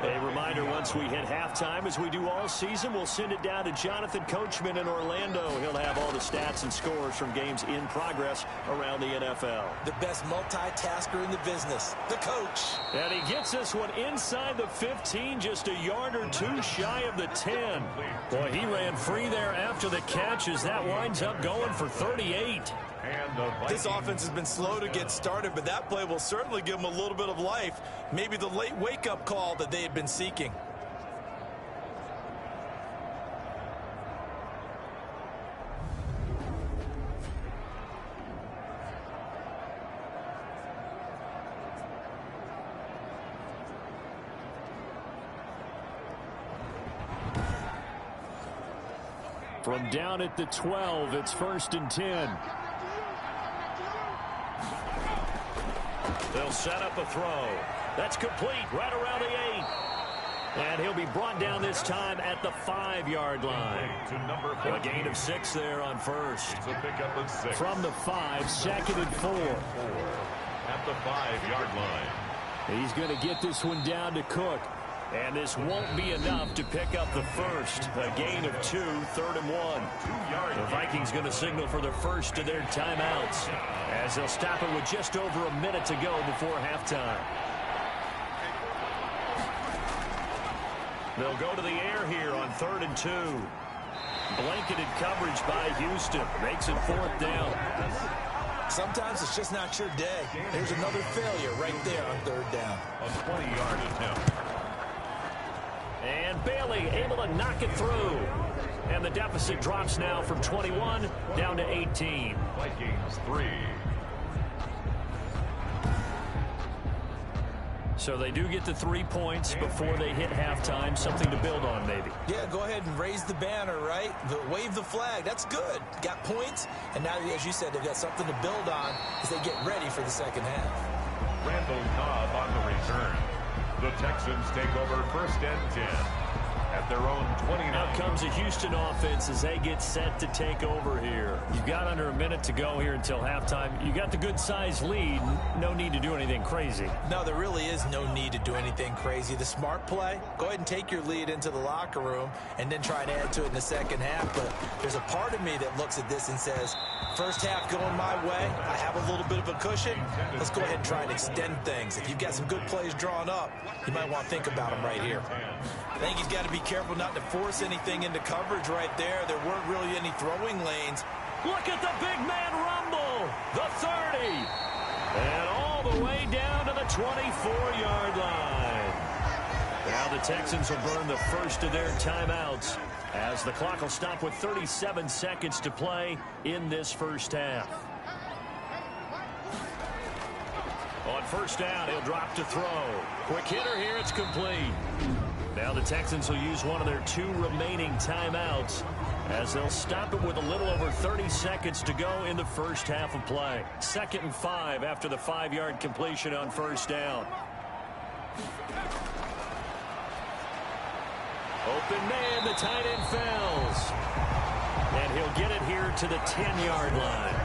S3: A reminder, once we hit halftime, as we do all season, we'll send it down to Jonathan Coachman in Orlando. He'll have all the stats and scores from games in progress around the NFL.
S4: The best multitasker in the business, the coach.
S3: And he gets this one inside the 15, just a yard or 2 shy of the 10. Boy, he ran free there after the catch as that winds up going for 38.
S5: This offense has been slow to get started, but that play will certainly give them a little bit of life. Maybe the late wake-up call that they had been seeking.
S3: From down at the 12, it's 1st and 10. They'll set up a throw. That's complete right around the 8. And he'll be brought down this time at the 5-yard line. A gain of 6 there on first.
S2: It's a pickup of 6.
S3: From the 5, 2nd and 4.
S2: At the 5-yard line.
S3: He's going to get this one down to Cook. And this won't be enough to pick up the first. A gain of 2, 3rd and 1. The Vikings going to signal for the first of their timeouts, as they'll stop it with just over a minute to go before halftime. They'll go to the air here on 3rd and 2. Blanketed coverage by Houston. Makes it 4th down.
S4: Sometimes it's just not your day. There's another failure right there on 3rd down.
S2: A 20-yard attempt.
S3: And Bailey able to knock it through. And the deficit drops now from 21 down to 18.
S2: Vikings 3.
S3: So they do get the 3 points before they hit halftime. Something to build on, maybe.
S4: Yeah, go ahead and raise the banner, right? Wave the flag. That's good. Got points. And now, as you said, they've got something to build on as they get ready for the second half.
S2: Randall Cobb on the return. The Texans take over 1st and 10 at their own 29.
S3: Out comes a Houston offense as they get set to take over here. You've got under a minute to go here until halftime. You got the good-sized lead. No need to do anything crazy.
S4: No, there really is no need to do anything crazy. The smart play, go ahead and take your lead into the locker room and then try and add to it in the second half. But there's a part of me that looks at this and says, first half going my way, I have a little bit of a cushion. Let's go ahead and try and extend things. If you've got some good plays drawn up, you might want to think about them right here. I think he's got to be careful not to force anything into coverage right there. There weren't really any throwing lanes.
S3: Look at the big man rumble. The 30. And all the way down to the 24-yard line. Now the Texans will burn the first of their timeouts as the clock will stop with 37 seconds to play in this first half. On 1st down, he'll drop to throw. Quick hitter here, it's complete. Now the Texans will use one of their 2 remaining timeouts as they'll stop it with a little over 30 seconds to go in the first half of play. 2nd and 5 after the 5-yard completion on 1st down. Open man, the tight end falls. And he'll get it here to the 10-yard line.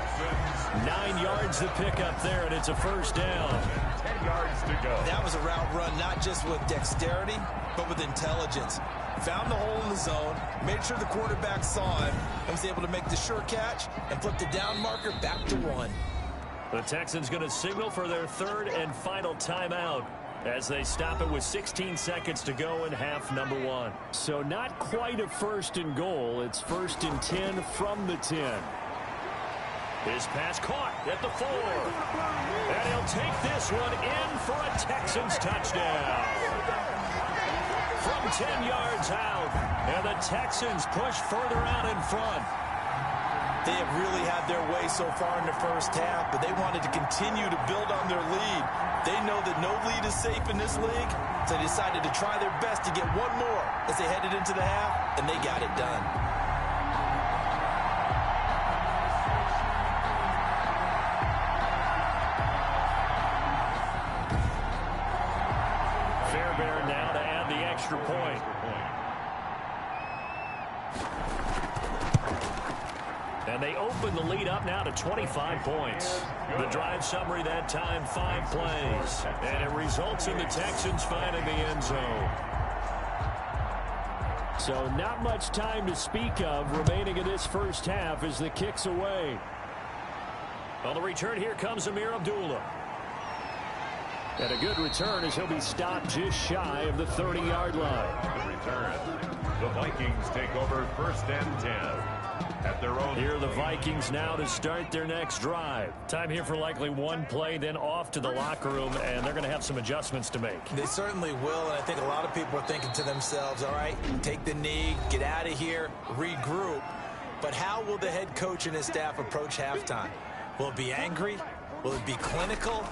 S3: 9 yards to pick up there, and it's a 1st down.
S2: 10 yards to go.
S4: That was a route run, not just with dexterity, but with intelligence. Found the hole in the zone, made sure the quarterback saw him, and was able to make the sure catch and flip the down marker back to 1.
S3: The Texans going to signal for their 3rd and final timeout as they stop it with 16 seconds to go in half number 1. So not quite a 1st and goal. It's 1st and 10 from the 10. His pass caught at the 4. And he'll take this one in for a Texans touchdown. From 10 yards out. And the Texans push further out in front.
S4: They have really had their way so far in the first half, but they wanted to continue to build on their lead. They know that no lead is safe in this league, so they decided to try their best to get one more as they headed into the half, and they got it done.
S3: Fairbairn now to add the extra point. And they open the lead up now to 25 points. The drive summary that time, 5 plays. And it results in the Texans finding the end zone. So not much time to speak of remaining in this first half as the kick's away. On the return, here comes Amir Abdullah. And a good return as he'll be stopped just shy of the 30-yard line.
S2: The return. The Vikings take over 1st and 10. At their own.
S3: Here are the Vikings now to start their next drive. Time here for likely one play, then off to the locker room, and they're going to have some adjustments to make.
S4: They certainly will, and I think a lot of people are thinking to themselves, all right, take the knee, get out of here, regroup. But how will the head coach and his staff approach halftime? Will it be angry? Will it be clinical?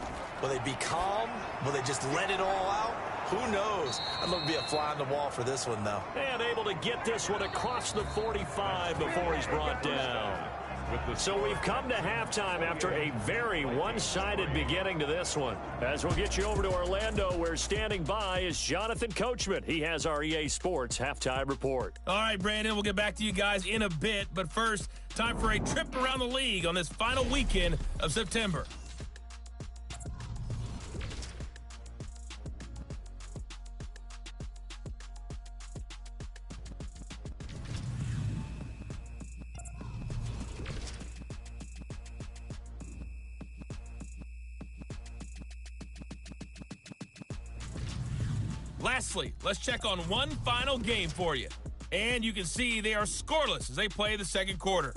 S4: Will they be calm? Will they just let it all out? Who knows? I'd love to be a fly on the wall for this one, though.
S3: And able to get this one across the 45 before he's brought down. So we've come to halftime after a very one-sided beginning to this one. As we'll get you over to Orlando, where standing by is Jonathan Coachman. He has our EA Sports halftime report.
S7: All right, Brandon, we'll get back to you guys in a bit. But first, time for a trip around the league on this final weekend of September. Lastly, let's check on one final game for you. And you can see they are scoreless as they play the second quarter.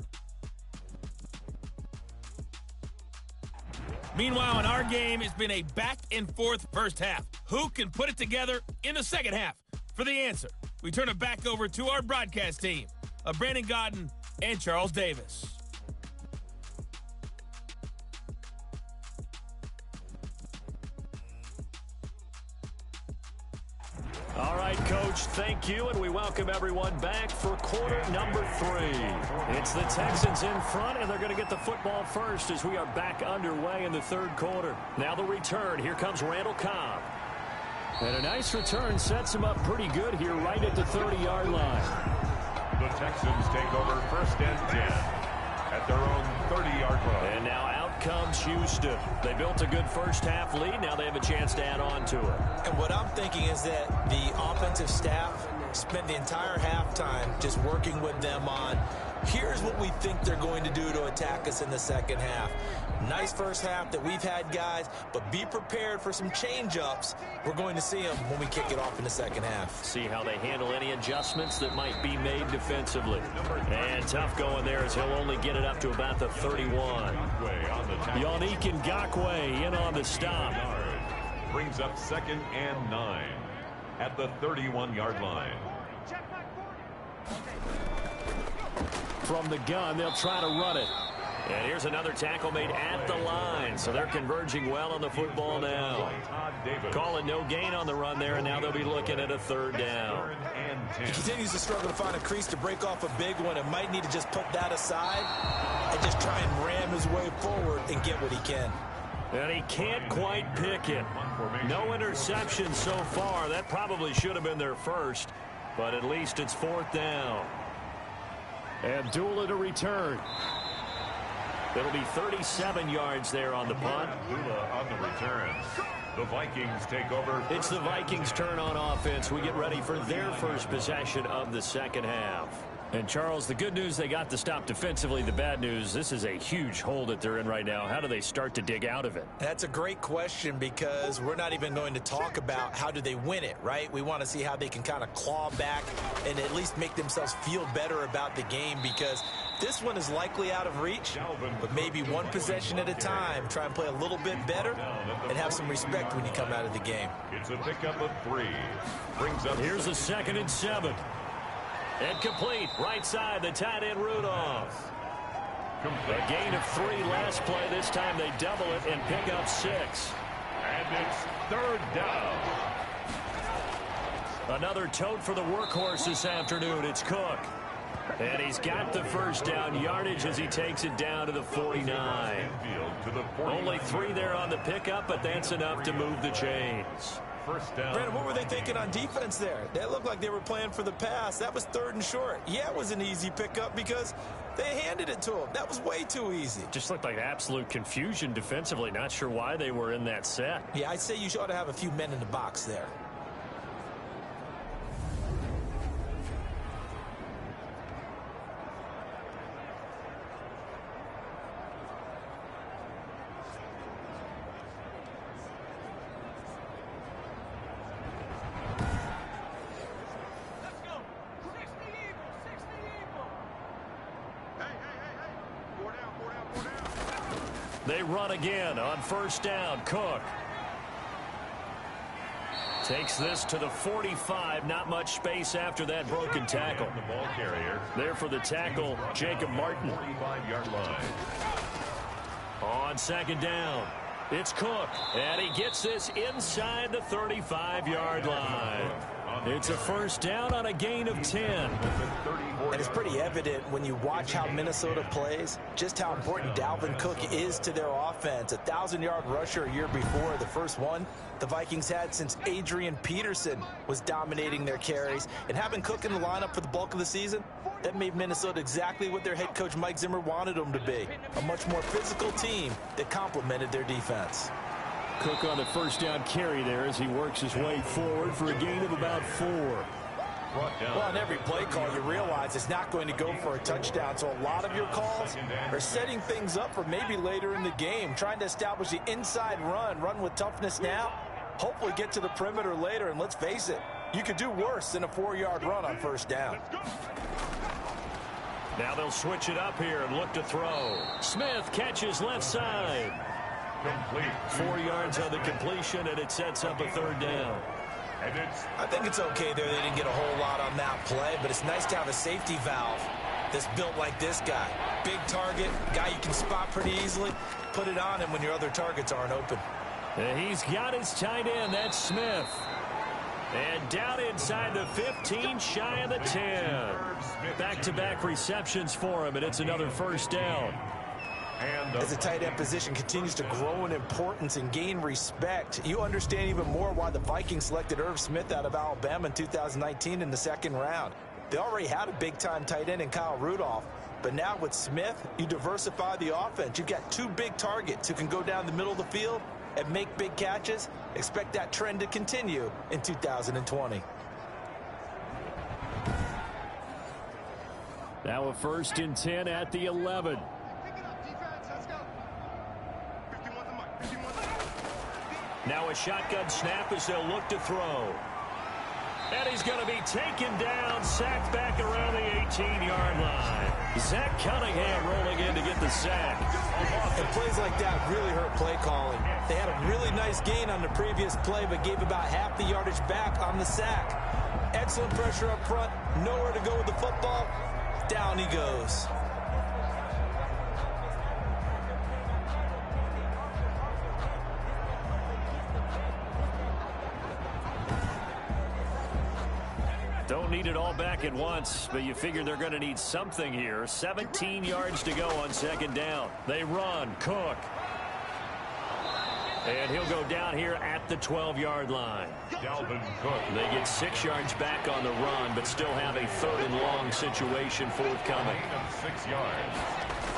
S7: Meanwhile, in our game, it's been a back-and-forth first half. Who can put it together in the second half? For the answer, we turn it back over to our broadcast team of Brandon Godden and Charles Davis.
S3: All right, Coach, thank you, and we welcome everyone back for quarter number 3. It's the Texans in front, and they're going to get the football first as we are back underway in the third quarter. Now the return. Here comes Randall Cobb. And a nice return sets him up pretty good here right at the 30-yard line.
S2: The Texans take over first and 10 at their own 30-yard line.
S3: And now out comes Houston. They built a good first half lead. Now they have a chance to add on to it.
S4: And what I'm thinking is that the offensive staff spent the entire halftime just working with them on, here's what we think they're going to do to attack us in the second half. Nice first half that we've had, guys, but be prepared for some change-ups. We're going to see them when we kick it off in the second half.
S3: See how they handle any adjustments that might be made defensively. And tough going there as he'll only get it up to about the 31. Yannick Ngakoue in on the stop.
S2: Brings up second and 9 at the 31-yard line.
S3: From the gun, they'll try to run it. And here's another tackle made at the line. So they're converging well on the football now. Calling no gain on the run there, and now they'll be looking at a third down.
S4: He continues to struggle to find a crease to break off a big one and might need to just put that aside and just try and ram his way forward and get what he can.
S3: And he can't quite pick it. No interception so far. That probably should have been their first, but at least it's fourth down. Abdullah to return. It'll be 37 yards there on the punt.
S2: Abdullah on the return. The Vikings take over.
S3: It's the Vikings' turn on offense. We get ready for their first possession of the second half. And, Charles, the good news, they got the stop defensively. The bad news, this is a huge hole that they're in right now. How do they start to dig out of it?
S4: That's a great question because we're not even going to talk about how do they win it, right? We want to see how they can kind of claw back and at least make themselves feel better about the game because this one is likely out of reach, but maybe one possession at a time. Try and play a little bit better and have some respect when you come out of the game.
S2: It's a pickup of 3. Brings up.
S3: Here's a 2nd and 7. And complete. Right side, the tight end Rudolph. A gain of 3 last play. This time they double it and pick up 6.
S2: And it's third down.
S3: Another tote for the workhorse this afternoon. It's Cook. And he's got the first down yardage as he takes it down to the 49. Only 3 there on the pickup, but that's enough to move the chains.
S2: First down.
S4: Brandon, what were they thinking on defense there? That looked like they were playing for the pass. That was 3rd and short. Yeah, it was an easy pickup because they handed it to him. That was way too easy.
S3: Just looked like absolute confusion defensively. Not sure why they were in that set.
S4: Yeah, I'd say you ought to have a few men in the box there.
S3: They run again on first down. Cook takes this to the 45. Not much space after that broken tackle.
S2: The ball carrier.
S3: There for the tackle, Jacob Martin.
S2: 45-yard line.
S3: On second down, it's Cook. And he gets this inside the 35-yard line. It's a first down on a gain of 10.
S4: And it's pretty evident when you watch how Minnesota plays, just how important Dalvin Cook is to their offense. A 1,000-yard rusher a year before, the first one the Vikings had since Adrian Peterson was dominating their carries. And having Cook in the lineup for the bulk of the season, that made Minnesota exactly what their head coach Mike Zimmer wanted them to be. A much more physical team that complemented their defense.
S3: Cook on the first down carry there as he works his way forward for a gain of about 4.
S4: Well, on every play call, you realize it's not going to go for a touchdown, so a lot of your calls are setting things up for maybe later in the game, trying to establish the inside run with toughness now, hopefully get to the perimeter later, and let's face it, you could do worse than a 4-yard run on first down.
S3: Now they'll switch it up here and look to throw. Smith catches left side.
S2: Complete.
S3: 4 yards on the completion, and it sets up a third down.
S4: I think it's okay there they didn't get a whole lot on that play, but it's nice to have a safety valve that's built like this guy. Big target, guy you can spot pretty easily. Put it on him when your other targets aren't open.
S3: And he's got his tight end. That's Smith. And down inside the 15, shy of the 10. Back-to-back receptions for him, and it's another first down.
S4: As the tight end position continues to grow in importance and gain respect, you understand even more why the Vikings selected Irv Smith out of Alabama in 2019 in the second round. They already had a big-time tight end in Kyle Rudolph, but now with Smith, you diversify the offense. You've got 2 big targets who can go down the middle of the field and make big catches. Expect that trend to continue in 2020.
S3: Now a 1st and 10 at the 11. Now a shotgun snap as they'll look to throw. And he's going to be taken down, sacked back around the 18-yard line. Zach Cunningham rolling in to get the sack.
S4: And plays like that really hurt play calling. They had a really nice gain on the previous play, but gave about half the yardage back on the sack. Excellent pressure up front, nowhere to go with the football. Down he goes.
S3: Don't need it all back at once, but you figure they're going to need something here. 17 yards to go on second down. They run. Cook. And he'll go down here at the 12-yard line.
S2: Dalvin Cook.
S3: They get 6 yards back on the run, but still have a 3rd and long situation forthcoming.
S2: 6 yards.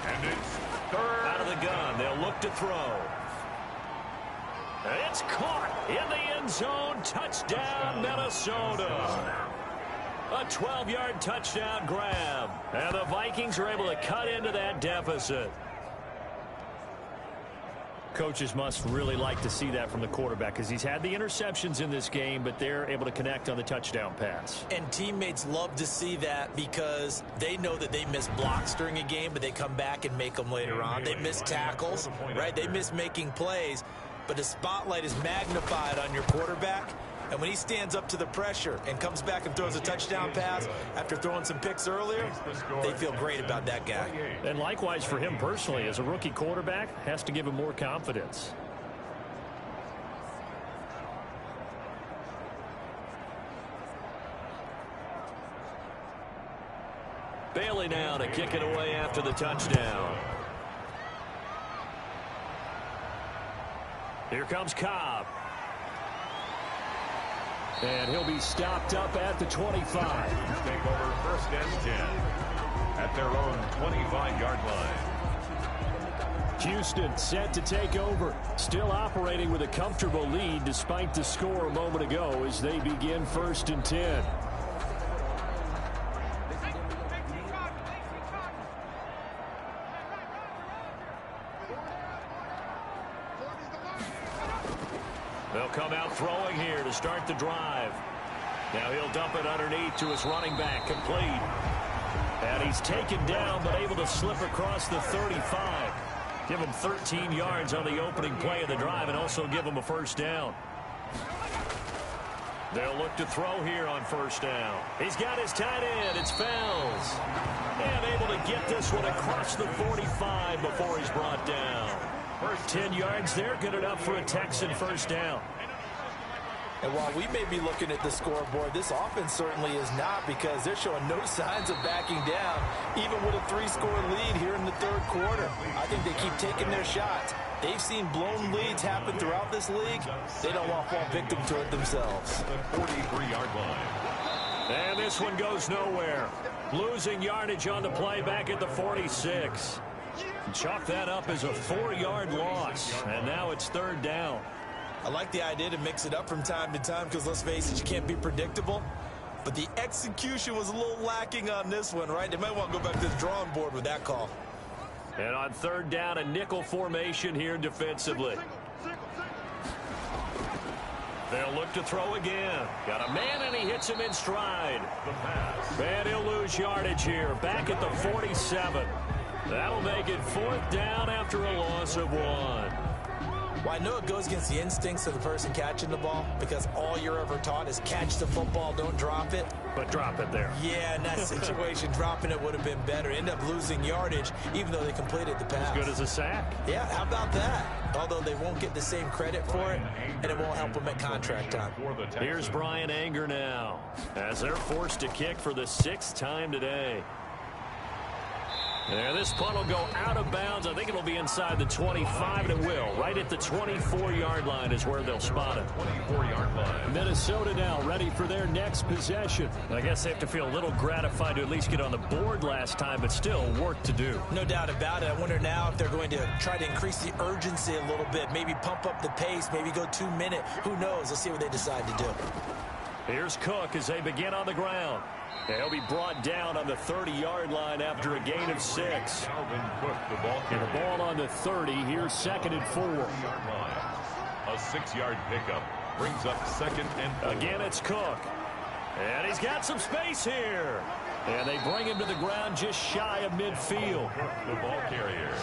S2: And it's 3rd.
S3: Out of the gun. They'll look to throw. It's caught in the end zone. Touchdown, Minnesota. A 12-yard touchdown grab. And the Vikings are able to cut into that deficit. Coaches must really like to see that from the quarterback because he's had the interceptions in this game, but they're able to connect on the touchdown pass.
S4: And teammates love to see that because they know that they miss blocks during a game, but they come back and make them later on. They miss tackles, right? They miss making plays, but the spotlight is magnified on your quarterback. And when he stands up to the pressure and comes back and throws a touchdown pass after throwing some picks earlier, they feel great about that guy.
S3: And likewise for him personally, as a rookie quarterback, has to give him more confidence. Bailey now to kick it away after the touchdown. Here comes Cobb. And he'll be stopped up at the 25.
S2: Take over 1st and 10 at their own 25-yard line.
S3: Houston set to take over. Still operating with a comfortable lead despite the score a moment ago as they begin 1st and 10. They'll come out throwing here to start the drive. Now he'll dump it underneath to his running back, complete. And he's taken down but able to slip across the 35. Give him 13 yards on the opening play of the drive and also give him a 1st down. They'll look to throw here on 1st down. He's got his tight end. It's Fells. And able to get this one across the 45 before he's brought down. 10 yards there, good enough for a Texan 1st down.
S4: And while we may be looking at the scoreboard, this offense certainly is not, because they're showing no signs of backing down, even with a 3-score lead here in the third quarter. I think they keep taking their shots. They've seen blown leads happen throughout this league. They don't want to fall victim to it themselves.
S2: The 43-yard line.
S3: And this one goes nowhere. Losing yardage on the play back at the 46. Chalk that up as a 4-yard loss. And now it's third down.
S4: I like the idea to mix it up from time to time, because let's face it, you can't be predictable. But the execution was a little lacking on this one, right? They might want to go back to the drawing board with that call.
S3: And on third down, a nickel formation here defensively. They'll look to throw again. Got a man, and he hits him in stride. And he'll lose yardage here, back at the 47. That'll make it fourth down after a loss of 1.
S4: Well, I know it goes against the instincts of the person catching the ball, because all you're ever taught is catch the football, don't drop it.
S3: But drop it there.
S4: Yeah, in that situation, dropping it would have been better. End up losing yardage, even though they completed the pass.
S3: As good as a sack.
S4: Yeah, how about that? Although they won't get the same credit for it, and it won't help them at contract time.
S3: Here's Brian Anger now, as they're forced to kick for the 6th time today. And this punt will go out of bounds. I think it'll be inside the 25, and it will. Right at the 24-yard line is where they'll spot it.
S2: 24-yard line.
S3: Minnesota now ready for their next possession. I guess they have to feel a little gratified to at least get on the board last time, but still work to do.
S4: No doubt about it. I wonder now if they're going to try to increase the urgency a little bit, maybe pump up the pace, maybe go 2-minute. Who knows? Let's see what they decide to do.
S3: Here's Cook as they begin on the ground. He'll be brought down on the 30-yard line after a gain of 6.
S2: Calvin Cook, the ball carrier.
S3: The ball on the 30. Here's 2nd and 4.
S2: A 6-yard pickup brings up 2nd and 4.
S3: Again, it's Cook. And he's got some space here. And they bring him to the ground just shy of midfield.
S2: The ball carrier.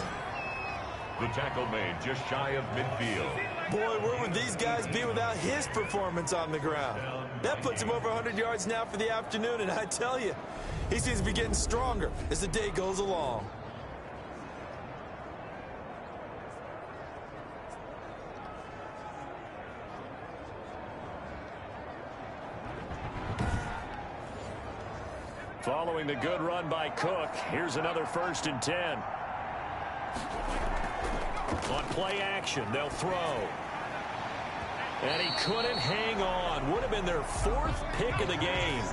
S2: The tackle made just shy of midfield.
S4: Boy, where would these guys be without his performance on the ground? That puts him over 100 yards now for the afternoon, and I tell you, he seems to be getting stronger as the day goes along.
S3: Following the good run by Cook, here's another 1st and 10. On play action, they'll throw. And he couldn't hang on. Would have been their 4th pick of the game.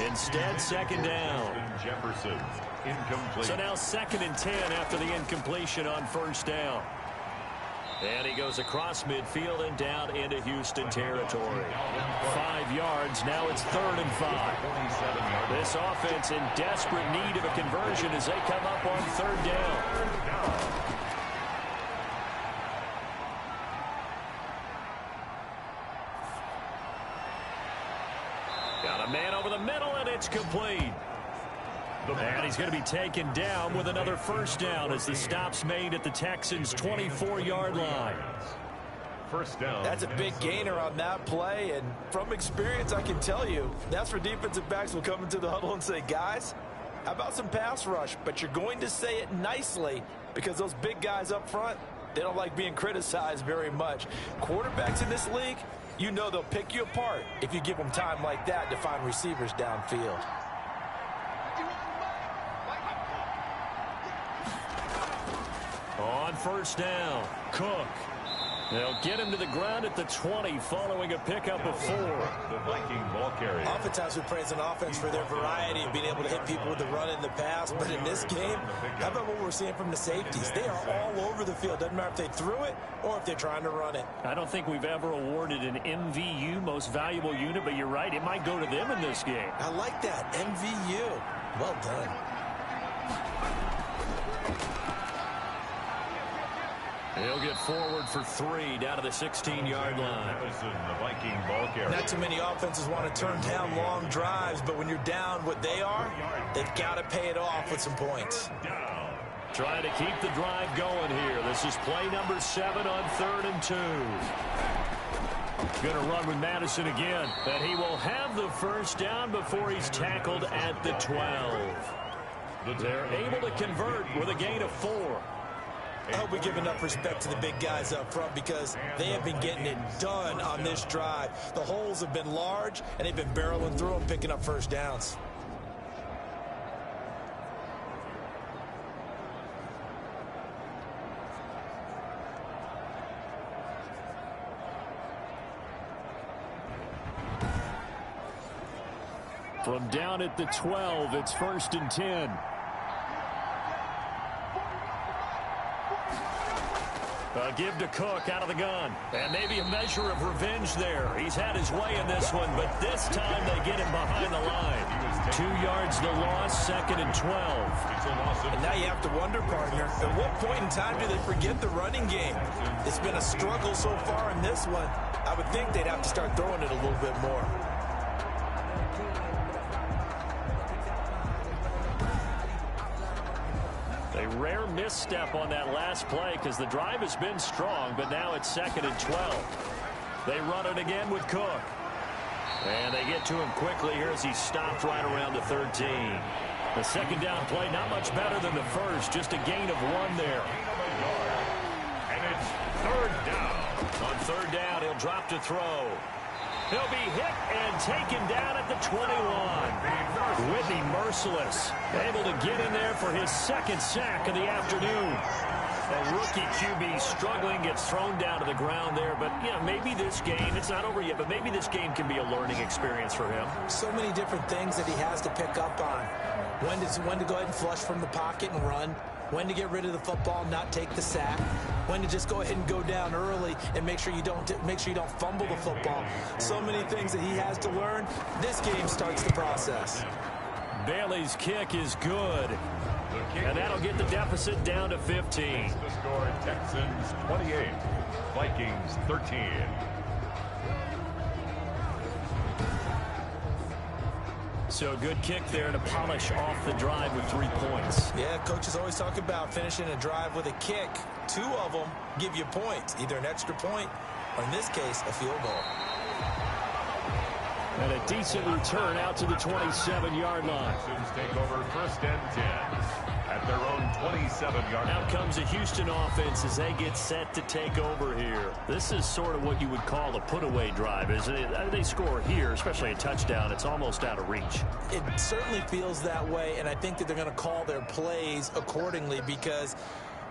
S3: Instead, 2nd down.
S2: Jefferson, incomplete.
S3: So now 2nd and 10 after the incompletion on 1st down. And he goes across midfield and down into Houston territory. 5 yards. Now it's 3rd and 5. This offense in desperate need of a conversion as they come up on 3rd down. Got a man over the middle, and it's complete. And he's going to be taken down with another 1st down as the stop's made at the Texans' 24-yard line.
S2: 1st down.
S4: That's a big gainer on that play, and from experience, I can tell you, that's where defensive backs will come into the huddle and say, guys, how about some pass rush? But you're going to say it nicely, because those big guys up front, they don't like being criticized very much. Quarterbacks in this league, you know they'll pick you apart if you give them time like that to find receivers downfield.
S3: On 1st down, Cook. They'll get him to the ground at the 20 following a pickup of 4.
S2: The Viking ball carrier.
S4: Oftentimes we praise an offense for their variety of being able to hit people with the run and the pass, but in this game, how about what we're seeing from the safeties? They are all over the field. Doesn't matter if they threw it or if they're trying to run it.
S3: I don't think we've ever awarded an MVU, most valuable unit, but you're right, it might go to them in this game.
S4: I like that, MVU. Well done.
S3: He'll get forward for 3 down to the 16-yard line.
S2: The Viking ball carrier.
S4: Not too many offenses want to turn down long drives, but when you're down what they are, they've got to pay it off with some points.
S3: Trying to keep the drive going here. This is play number 7 on 3rd and 2. Going to run with Madison again, and he will have the 1st down before he's tackled at the 12. They're able to convert with a gain of 4.
S4: I hope we give enough respect to the big guys up front because they have been getting it done on this drive. The holes have been large, and they've been barreling through them, picking up first downs.
S3: From down at the 12, it's 1st and 10. Give to Cook out of the gun. And maybe a measure of revenge there. He's had his way in this one, but this time they get him behind the line. 2 yards the loss, 2nd and 12.
S4: And now you have to wonder, partner, at what point in time do they forget the running game? It's been a struggle so far in this one. I would think they'd have to start throwing it a little bit more.
S3: A rare misstep on that last play because the drive has been strong, but now it's 2nd and 12. They run it again with Cook. And they get to him quickly here as he stopped right around the 13. The second down play not much better than the first, just a gain of 1 there.
S2: And it's 3rd down.
S3: On 3rd down, he'll drop to throw. He'll be hit and taken down at the 21. Whitney merciless, able to get in there for his 2nd sack of the afternoon. A rookie QB struggling, gets thrown down to the ground there. But, you know, maybe this game, it's not over yet, but maybe this game can be a learning experience for him.
S4: So many different things that he has to pick up on. When to go ahead and flush from the pocket and run. When to get rid of the football and not take the sack. When to just go ahead and go down early and make sure you don't fumble the football. So many things that he has to learn. This game starts the process.
S3: Bailey's kick is good. And that'll get the deficit down to 15.
S2: The score, Texans 28, Vikings 13.
S3: So a good kick there to polish off the drive with 3 points.
S4: Yeah, coaches always talk about finishing a drive with a kick. 2 of them give you points, either an extra point or, in this case, a field goal.
S3: And a decent return out to the 27-yard line.
S2: Texans take over 1st and 10 at their own 27-yard line.
S3: Out comes a Houston offense as they get set to take over here. This is sort of what you would call a put-away drive. As they score here, especially a touchdown, it's almost out of reach.
S4: It certainly feels that way, and I think that they're going to call their plays accordingly because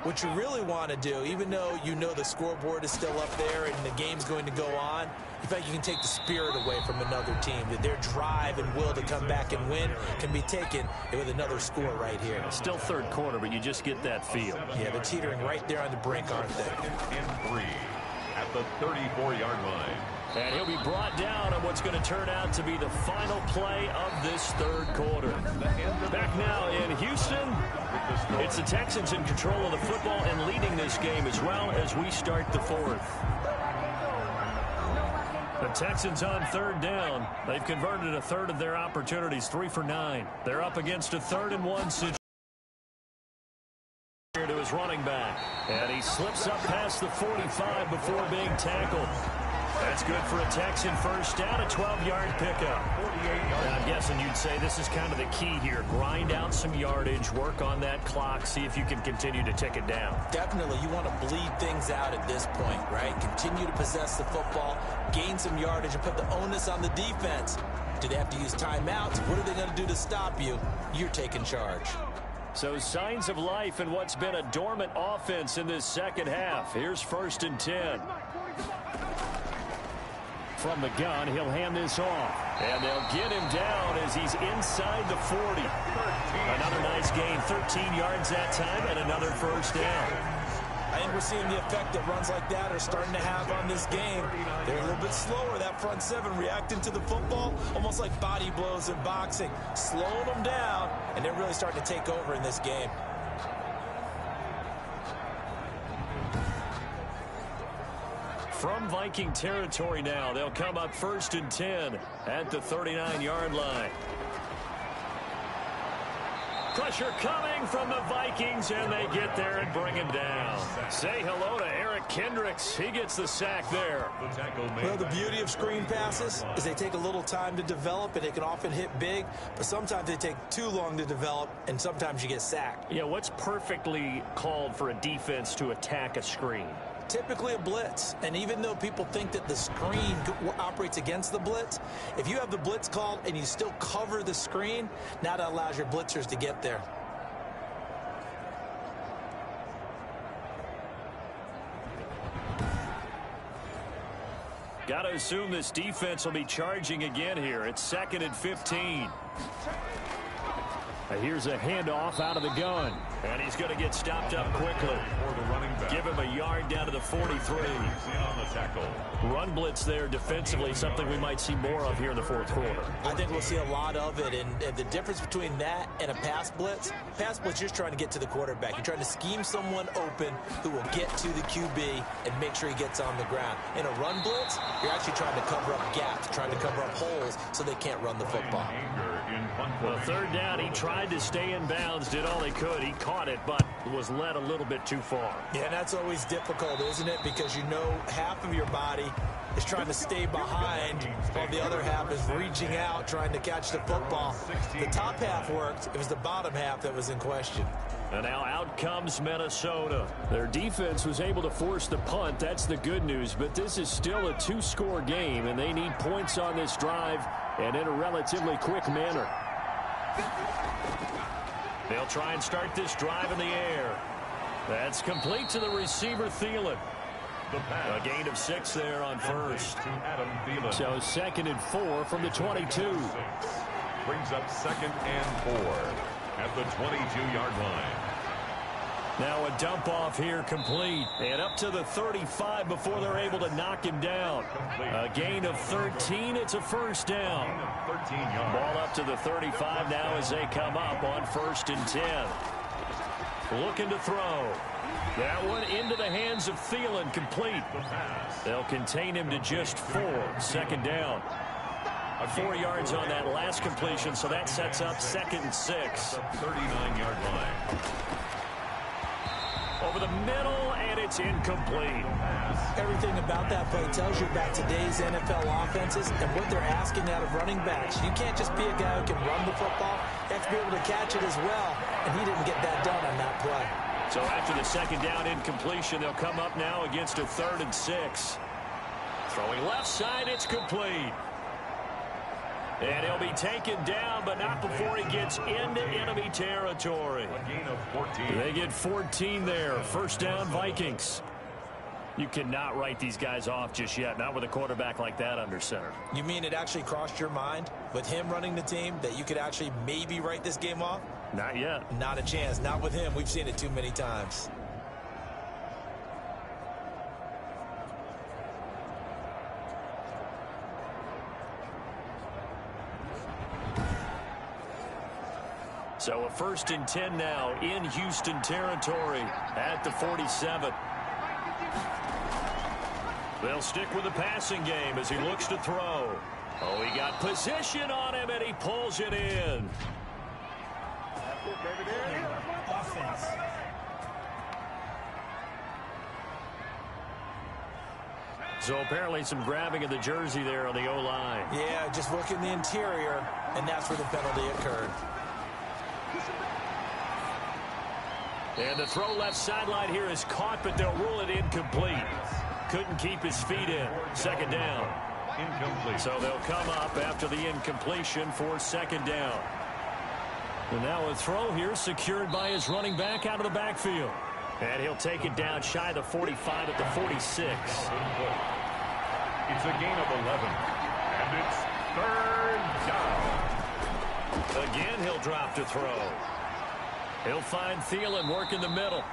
S4: what you really want to do, even though you know the scoreboard is still up there and the game's going to go on, in fact, you can take the spirit away from another team. That their drive and will to come back and win can be taken with another score right here.
S3: Still 3rd quarter, but you just get that feel.
S4: Yeah, they're teetering right there on the brink, aren't they?
S2: 2nd and 3 at the 34-yard line.
S3: And he'll be brought down on what's going to turn out to be the final play of this 3rd quarter. Back now in Houston, it's the Texans in control of the football and leading this game as well as we start the 4th. The Texans on 3rd down. They've converted a 1/3 of their opportunities, 3 for 9. They're up against a 3rd and 1 situation. To his running back. And he slips up past the 45 before being tackled. That's good for a Texan first down, a 12-yard pickup. I'm guessing you'd say this is kind of the key here. Grind out some yardage, work on that clock, see if you can continue to tick it down.
S4: Definitely. You want to bleed things out at this point, right? Continue to possess the football, gain some yardage, and put the onus on the defense. Do they have to use timeouts? What are they going to do to stop you? You're taking charge.
S3: So signs of life in what's been a dormant offense in this 2nd half. Here's 1st and 10. From the gun, he'll hand this off. And they'll get him down as he's inside the 40. Another nice gain, 13 yards that time, and another first down.
S4: I think we're seeing the effect that runs like that are starting to have on this game. They're a little bit slower, that front 7, reacting to the football, almost like body blows in boxing, slowing them down, and they're really starting to take over in this game.
S3: From Viking territory now, they'll come up 1st and 10 at the 39-yard line. Pressure coming from the Vikings, and they get there and bring him down. Say hello to Eric Kendricks, he gets the sack there.
S4: Well, the beauty of screen passes is they take a little time to develop, and they can often hit big, but sometimes they take too long to develop, and sometimes you get sacked.
S3: Yeah, what's perfectly called for a defense to attack a screen?
S4: Typically a blitz, and even though people think that the screen operates against the blitz, if you have the blitz called and you still cover the screen, now that allows your blitzers to get there.
S3: Got to assume this defense will be charging again here. It's 2nd and 15. Here's a handoff out of the gun. And he's going to get stopped up quickly. Give him a yard down to the 43. Run blitz there defensively, something we might see more of here in the fourth quarter.
S4: I think we'll see a lot of it, and the difference between that and a pass blitz, you're just trying to get to the quarterback. You're trying to scheme someone open who will get to the QB and make sure he gets on the ground. In a run blitz, you're actually trying to cover up gaps, trying to cover up holes so they can't run the football.
S3: Well, 3rd down, he tried to stay in bounds, did all he could. He caught it, but was led a little bit too far.
S4: Yeah, that's always difficult, isn't it? Because you know half of your body is trying to stay behind while the other half is reaching out, trying to catch the football. The top half worked. It was the bottom half that was in question.
S3: And now out comes Minnesota. Their defense was able to force the punt. That's the good news. But this is still a 2-score game, and they need points on this drive and in a relatively quick manner. They'll try and start this drive in the air. That's complete to the receiver, Thielen. A gain of 6 there on first. So 2nd and 4 from the 22.
S2: Brings up 2nd and 4 at the 22-yard line.
S3: Now a dump off here complete. And up to the 35 before they're able to knock him down. A gain of 13. It's a first down. Ball up to the 35 now as they come up on 1st and 10. Looking to throw. That one into the hands of Thielen, complete. They'll contain him to just 4. 2nd down. 4 yards on that last completion, so that sets up 2nd and 6.
S2: 39-yard line.
S3: Over the middle, and it's incomplete.
S4: Everything about that play tells you about today's NFL offenses and what they're asking out of running backs. You can't just be a guy who can run the football. You have to be able to catch it as well, and he didn't get that done on that play.
S3: So after the 2nd down incompletion, they'll come up now against a 3rd and 6. Throwing left side, it's complete. And he'll be taken down, but not before he gets into enemy territory.
S2: A gain of 14.
S3: They get 14 there. First down, Vikings. You cannot write these guys off just yet, not with a quarterback like that under center.
S4: You mean it actually crossed your mind with him running the team that you could actually maybe write this game off?
S3: Not yet.
S4: Not a chance. Not with him. We've seen it too many times.
S3: So a 1st and 10 now in Houston territory at the 47. They'll stick with the passing game as he looks to throw. Oh, he got position on him, and he pulls it in. So apparently some grabbing of the jersey there on the O-line.
S4: Yeah, just working the interior, and that's where the penalty occurred.
S3: And the throw left sideline here is caught, but they'll rule it incomplete. Couldn't keep his feet in. 2nd down.
S2: Incomplete.
S3: So they'll come up after the incompletion for 2nd down. And now a throw here secured by his running back out of the backfield. And he'll take it down shy of the 45 at the 46.
S2: It's a gain of 11. And it's 3rd down.
S3: Again, he'll drop to throw. He'll find Thielen working the middle.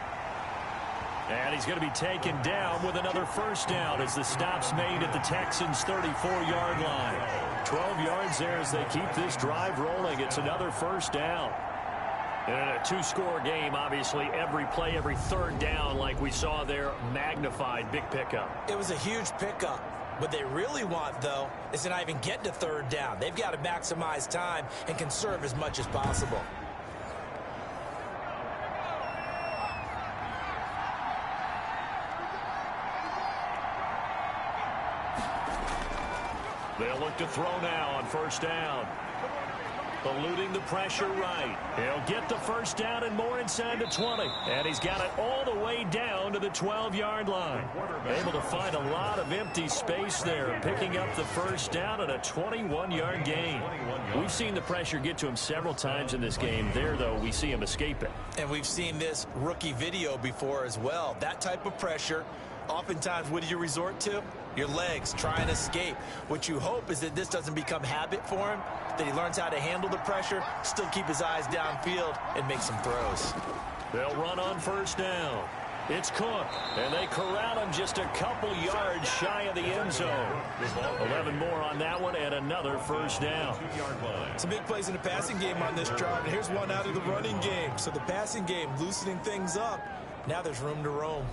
S3: And he's going to be taken down with another first down as the stop's made at the Texans' 34-yard line. 12 yards there as they keep this drive rolling. It's another first down. And in a 2-score game, obviously, every play, every 3rd down, like we saw there, magnified, big pickup.
S4: It was a huge pickup. What they really want, though, is to not even get to 3rd down. They've got to maximize time and conserve as much as possible.
S3: They'll look to throw now on first down. Eluding the pressure right. He'll get the first down and more inside the 20. And he's got it all the way down to the 12-yard line. Able to find a lot of empty space there, picking up the first down and a 21-yard gain. We've seen the pressure get to him several times in this game. There, though, we see him escape it.
S5: And we've seen this rookie video before as well. That type of pressure, oftentimes, what do you resort to? Your legs, try and escape. What you hope is that this doesn't become habit for him, that he learns how to handle the pressure, still keep his eyes downfield, and make some throws.
S3: They'll run on first down. It's Cook, and they corral him just a couple yards shy of the end zone. 11 more on that one, and another first down.
S4: Some big plays in the passing game on this drive, and here's one out of the running game. So the passing game loosening things up. Now there's room to roam.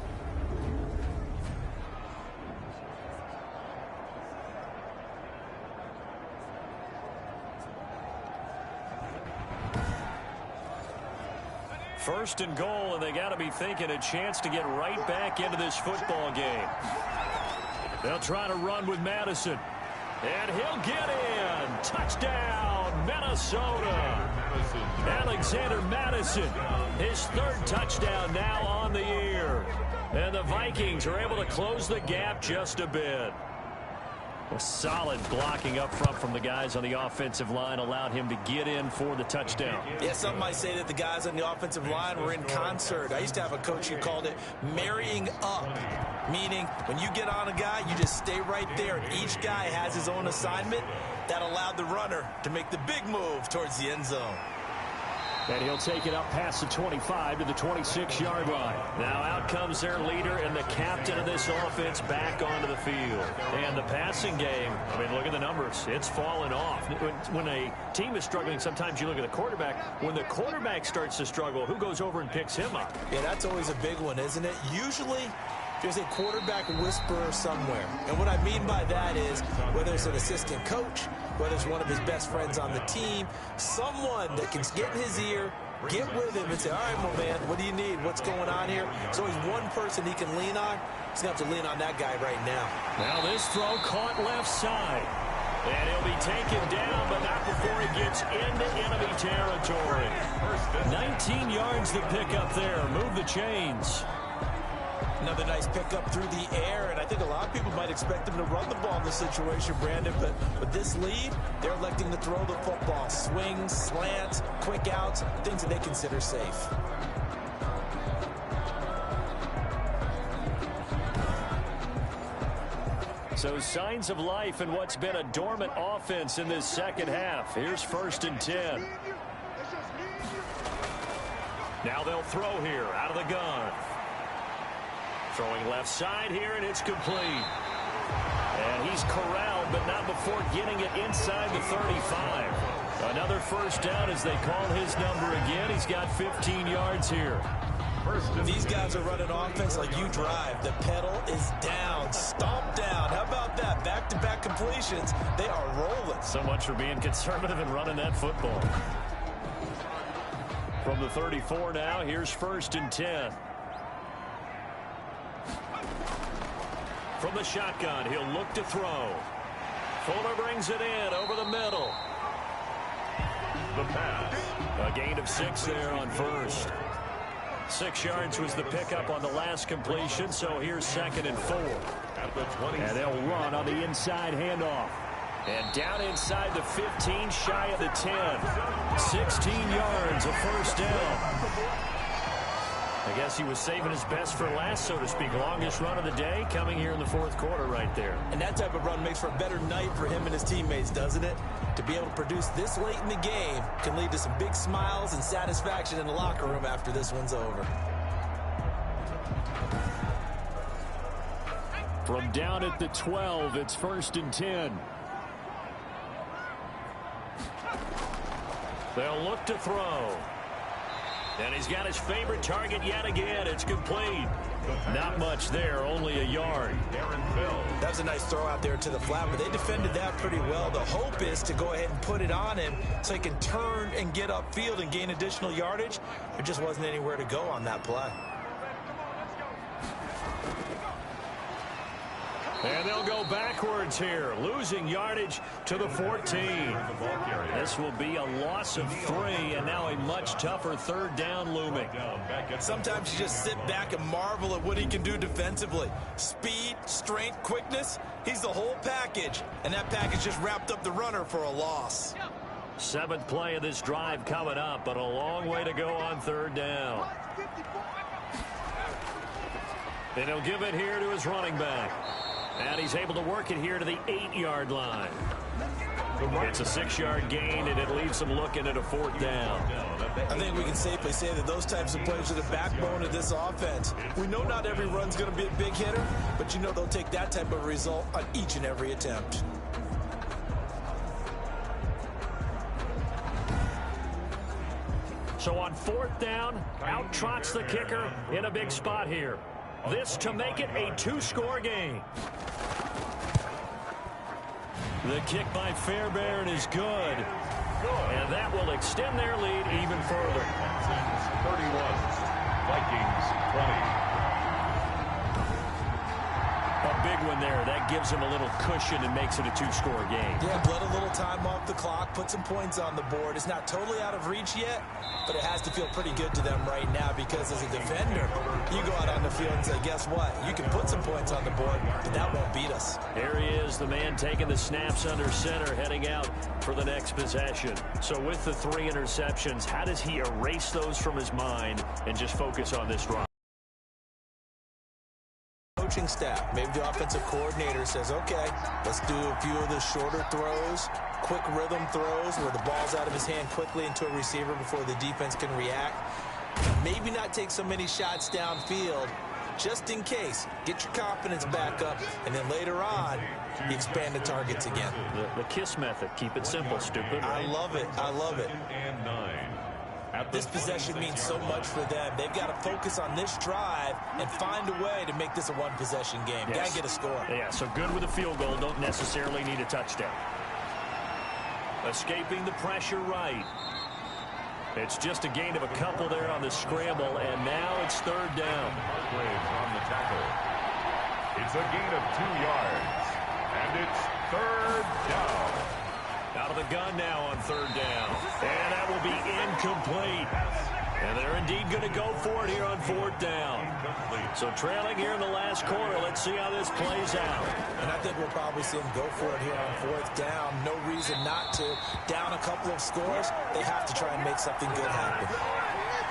S3: First and goal, and they got to be thinking a chance to get right back into this football game. They'll try to run with Madison. And he'll get in. Touchdown, Minnesota. Alexander Madison, his third touchdown now on the year. And the Vikings are able to close the gap just a bit. A solid blocking up front from the guys on the offensive line allowed him to get in for the touchdown.
S5: Yeah, some might say that the guys on the offensive line were in concert. I used to have a coach who called it marrying up, meaning when you get on a guy, you just stay right there, and each guy has his own assignment. That allowed the runner to make the big move towards the end zone.
S3: And he'll take it up past the 25 to the 26-yard line. Now out comes their leader and the captain of this offense back onto the field. And the passing game, I mean, look at the numbers. It's fallen off. When a team is struggling, sometimes you look at the quarterback. When the quarterback starts to struggle, who goes over and picks him up?
S4: Yeah, that's always a big one, isn't it? Usually there's a quarterback whisperer somewhere. And what I mean by that is whether it's an assistant coach, whether it's one of his best friends on the team, someone that can get in his ear, get with him and say, all right, my man, what do you need? What's going on here? There's always one person he can lean on. He's going to have to lean on that guy right now.
S3: Now this throw caught left side. And he'll be taken down, but not before he gets into enemy territory. 19 yards to pick up there. Move the chains.
S4: Another nice pickup through the air, and I think a lot of people might expect him to run the ball in this situation, Brandon, but with this lead, they're electing to throw the football. Swings, slants, quick outs, things that they consider safe.
S3: So signs of life in what's been a dormant offense in this second half. Here's 1st and 10. Now they'll throw here out of the gun. Throwing left side here, and it's complete. And he's corralled, but not before getting it inside the 35. Another first down as they call his number again. He's got 15 yards here.
S4: These guys are running offense like you drive. The pedal is down, stomp down. How about that? Back-to-back completions. They are rolling.
S3: So much for being conservative and running that football. From the 34 now, here's 1st and 10. From the shotgun, he'll look to throw. Fuller brings it in over the middle.
S2: The pass.
S3: A gain of 6 there on first. 6 yards was the pickup on the last completion, so here's 2nd and 4.
S2: At the 20.
S3: And they'll run on the inside handoff. And down inside the 15, shy of the 10. 16 yards, a first down. I guess he was saving his best for last, so to speak. Longest run of the day coming here in the 4th quarter right there.
S4: And that type of run makes for a better night for him and his teammates, doesn't it? To be able to produce this late in the game can lead to some big smiles and satisfaction in the locker room after this one's over.
S3: From down at the 12, it's 1st and 10. They'll look to throw. And he's got his favorite target yet again. It's complete. Not much there, only a yard.
S4: That was a nice throw out there to the flat, but they defended that pretty well. The hope is to go ahead and put it on him so he can turn and get upfield and gain additional yardage. There just wasn't anywhere to go on that play.
S3: And they'll go backwards here, losing yardage to the 14. This will be a loss of 3, and now a much tougher third down looming.
S5: Sometimes you just sit back and marvel at what he can do defensively. Speed, strength, quickness, he's the whole package. And that package just wrapped up the runner for a loss.
S3: 7th play of this drive coming up, but a long way to go on third down. And he'll give it here to his running back. And he's able to work it here to the 8-yard line. It's a 6-yard gain, and it leaves him looking at a 4th down.
S5: I think we can safely say that those types of plays are the backbone of this offense. We know not every run's going to be a big hitter, but you know they'll take that type of result on each and every attempt.
S3: So on 4th down, out trots the kicker in a big spot here. This to make it a 2-score game. The kick by Fairbairn is good. And that will extend their lead even further.
S2: Texans 31, Vikings 20.
S3: A big one there. That gives him a little cushion and makes it a 2-score game.
S5: Yeah, bled a little time off the clock, put some points on the board. It's not totally out of reach yet, but it has to feel pretty good to them right now because as a defender, you go out on the field and say, guess what? You can put some points on the board, but that won't beat us.
S3: Here he is, the man taking the snaps under center, heading out for the next possession. So with the 3 interceptions, how does he erase those from his mind and just focus on this drive?
S5: Coaching staff, maybe the offensive coordinator says, okay, let's do a few of the shorter throws, quick rhythm throws where the ball's out of his hand quickly into a receiver before the defense can react. Maybe not take so many shots downfield just in case. Get your confidence back up, and then later on, you expand the targets again.
S3: The KISS method. Keep it simple, stupid.
S5: I love it. I love it.
S2: And 9.
S5: This possession means so much for them. They've got to focus on this drive and find a way to make this a one-possession game.
S3: Yes.
S5: Got to get a score.
S3: Yeah, so good with a field goal. Don't necessarily need a touchdown. Escaping the pressure right. It's just a gain of a couple there on the scramble, and now it's 3rd down.
S2: Hargraves on the tackle. It's a gain of 2 yards, and it's 3rd down.
S3: Out of the gun now on 3rd down. And that will be incomplete. And they're indeed going to go for it here on 4th down. So trailing here in the last quarter. Let's see how this plays out.
S5: And I think we'll probably see them go for it here on 4th down. No reason not to. Down a couple of scores, they have to try and make something good happen.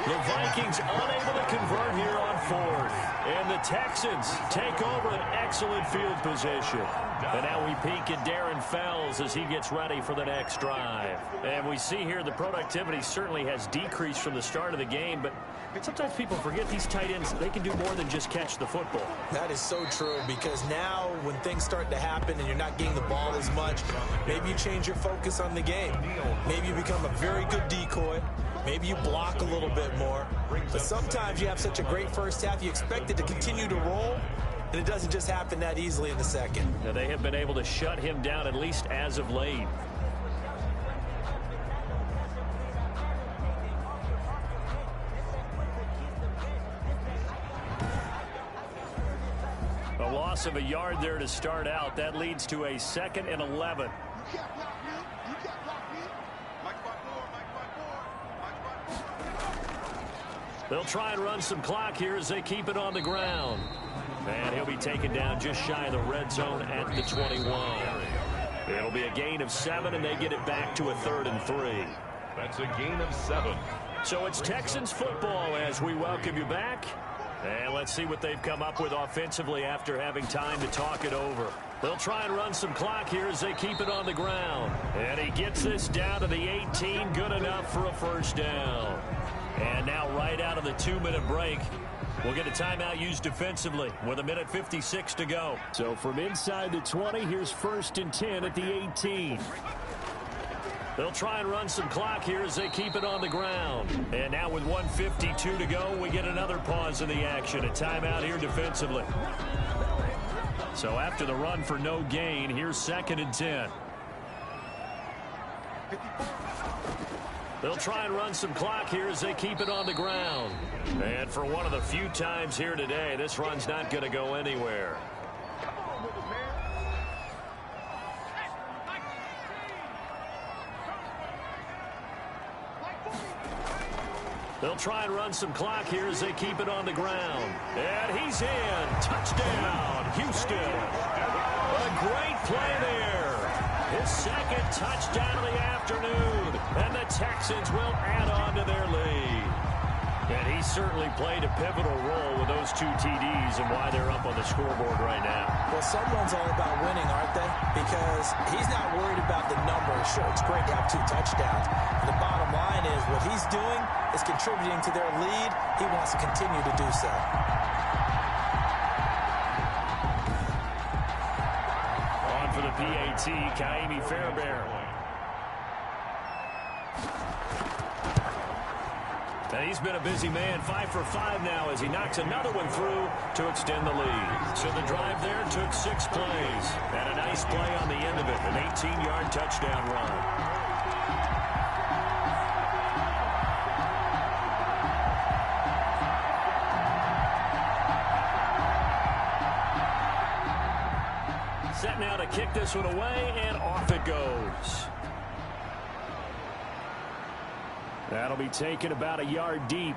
S3: The Vikings unable to convert here on 4th. And the Texans take over an excellent field position. And now we peek at Darren Fells as he gets ready for the next drive. And we see here the productivity certainly has decreased from the start of the game, but sometimes people forget these tight ends, they can do more than just catch the football.
S5: That is so true, because now when things start to happen and you're not getting the ball as much, maybe you change your focus on the game. Maybe you become a very good decoy. Maybe you block a little bit more. But sometimes you have such a great first half, you expect it to continue to roll, and it doesn't just happen that easily in the second.
S3: Now they have been able to shut him down, at least as of late. A loss of a yard there to start out. That leads to a 2nd and 11. They'll try and run some clock here as they keep it on the ground. And he'll be taken down just shy of the red zone at the 21. It'll be a gain of 7, and they get it back to a 3rd and 3.
S2: That's a gain of 7.
S3: So it's Texans football as we welcome you back. And let's see what they've come up with offensively after having time to talk it over. They'll try and run some clock here as they keep it on the ground. And he gets this down to the 18, good enough for a 1st down. And now right out of the 2-minute break, we'll get a timeout used defensively with 1:56 to go. So from inside the 20, here's 1st and 10 at the 18. They'll try and run some clock here as they keep it on the ground. And now with 1:52 to go, we get another pause in the action. A timeout here defensively. So after the run for no gain, here's 2nd and 10. They'll try and run some clock here as they keep it on the ground. And for one of the few times here today, this run's not going to go anywhere. They'll try and run some clock here as they keep it on the ground. And he's in. Touchdown, Houston. A great play there. His second touchdown of the afternoon. And the Texans will add on to their lead. And he certainly played a pivotal role with those 2 TDs and why they're up on the scoreboard right now.
S4: Well, someone's all about winning, aren't they? Because he's not worried about the numbers. Sure, it's great to have 2 touchdowns. The bottom line is what he's doing is contributing to their lead. He wants to continue to do so.
S3: On for the PAT, Kaimi Fairbairn. And he's been a busy man, 5 for 5 now as he knocks another one through to extend the lead. So the drive there took 6 plays. And a nice play on the end of it, an 18-yard touchdown run. Set now to kick this one away, and off it goes. That'll be taken about a yard deep.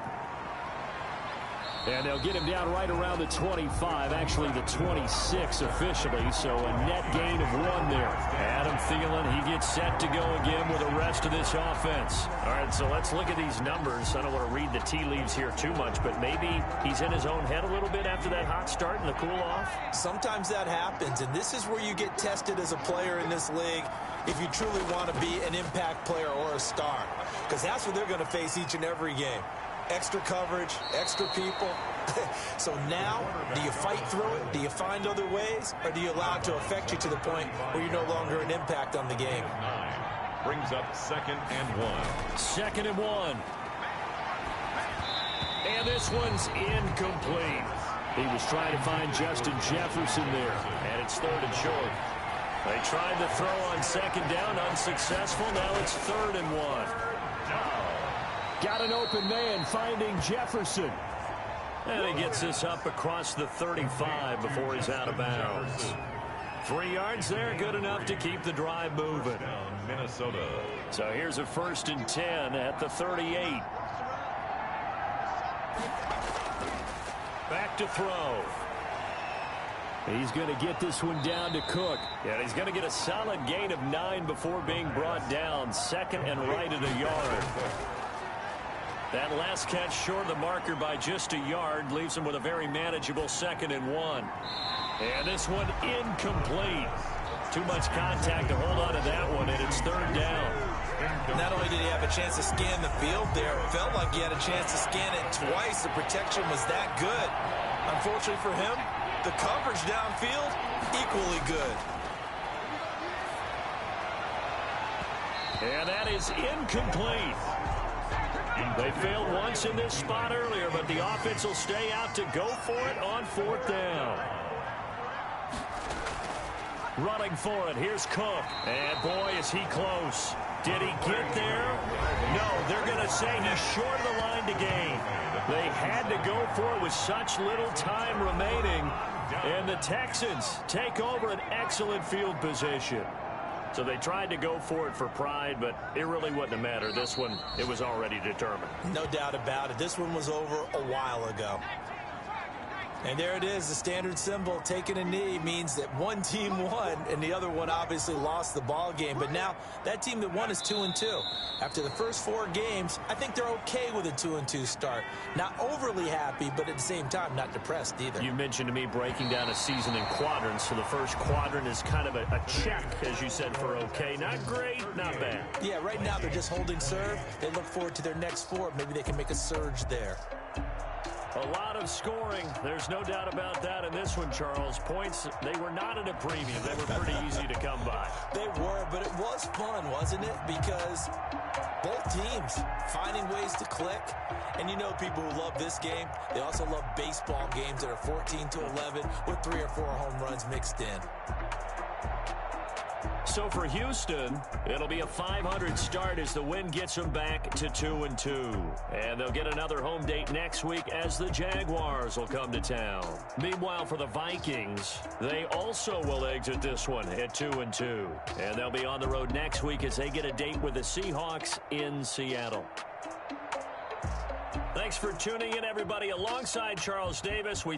S3: And they'll get him down right around the 25, actually the 26 officially, so a net gain of 1 there. Adam Thielen, he gets set to go again with the rest of this offense. All right, so let's look at these numbers. I don't want to read the tea leaves here too much, but maybe he's in his own head a little bit after that hot start and the cool-off.
S4: Sometimes that happens, and this is where you get tested as a player in this league if you truly want to be an impact player or a star, because that's what they're going to face each and every game. Extra coverage, extra people. So now, do you fight through it? Do you find other ways? Or do you allow it to affect you to the point where you're no longer an impact on the game?
S2: 9 brings up 2nd and 1.
S3: 2nd and 1. And this one's incomplete. He was trying to find Justin Jefferson there. And it's 3rd and short. They tried to throw on 2nd down, unsuccessful. Now it's 3rd and 1. Got an open man finding Jefferson. And he gets this up across the 35 before he's out of bounds. 3 yards there, good enough to keep the drive moving.
S2: Minnesota.
S3: So here's a 1st and 10 at the 38. Back to throw. He's going to get this one down to Cook. And he's going to get a solid gain of 9 before being brought down. 2nd and right at a yard. That last catch short of the marker by just a yard leaves him with a very manageable 2nd and 1. And this one incomplete. Too much contact to hold on to that one, and it's 3rd down.
S4: Not only did he have a chance to scan the field there, it felt like he had a chance to scan it twice. The protection was that good. Unfortunately for him, the coverage downfield, equally good.
S3: And that is incomplete. They failed once in this spot earlier, but the offense will stay out to go for it on 4th down. Running for it, here's Cook. And boy, is he close. Did he get there? No, they're going to say he's short of the line to gain. They had to go for it with such little time remaining. And the Texans take over an excellent field position. So they tried to go for it for pride, but it really wouldn't have mattered. This one, it was already determined.
S4: No doubt about it. This one was over a while ago. And there it is, the standard symbol. Taking a knee means that one team won, and the other one obviously lost the ball game. But now, that team that won is 2-2. After the first 4 games, I think they're okay with a 2-2 start. Not overly happy, but at the same time, not depressed either.
S3: You mentioned to me breaking down a season in quadrants. So the first quadrant is kind of a check, as you said, for okay. Not great, not bad.
S4: Yeah, right now they're just holding serve. They look forward to their next 4. Maybe they can make a surge there.
S3: A lot of scoring. There's no doubt about that in this one, Charles. Points, they were not at a premium. They were pretty easy to come by.
S4: They were, but it was fun, wasn't it? Because both teams finding ways to click. And you know people who love this game, they also love baseball games that are 14-11 with 3 or 4 home runs mixed in.
S3: So for Houston, it'll be a .500 start as the win gets them back to 2-2. And they'll get another home date next week as the Jaguars will come to town. Meanwhile, for the Vikings, they also will exit this one at 2-2. And they'll be on the road next week as they get a date with the Seahawks in Seattle. Thanks for tuning in, everybody. Alongside Charles Davis, we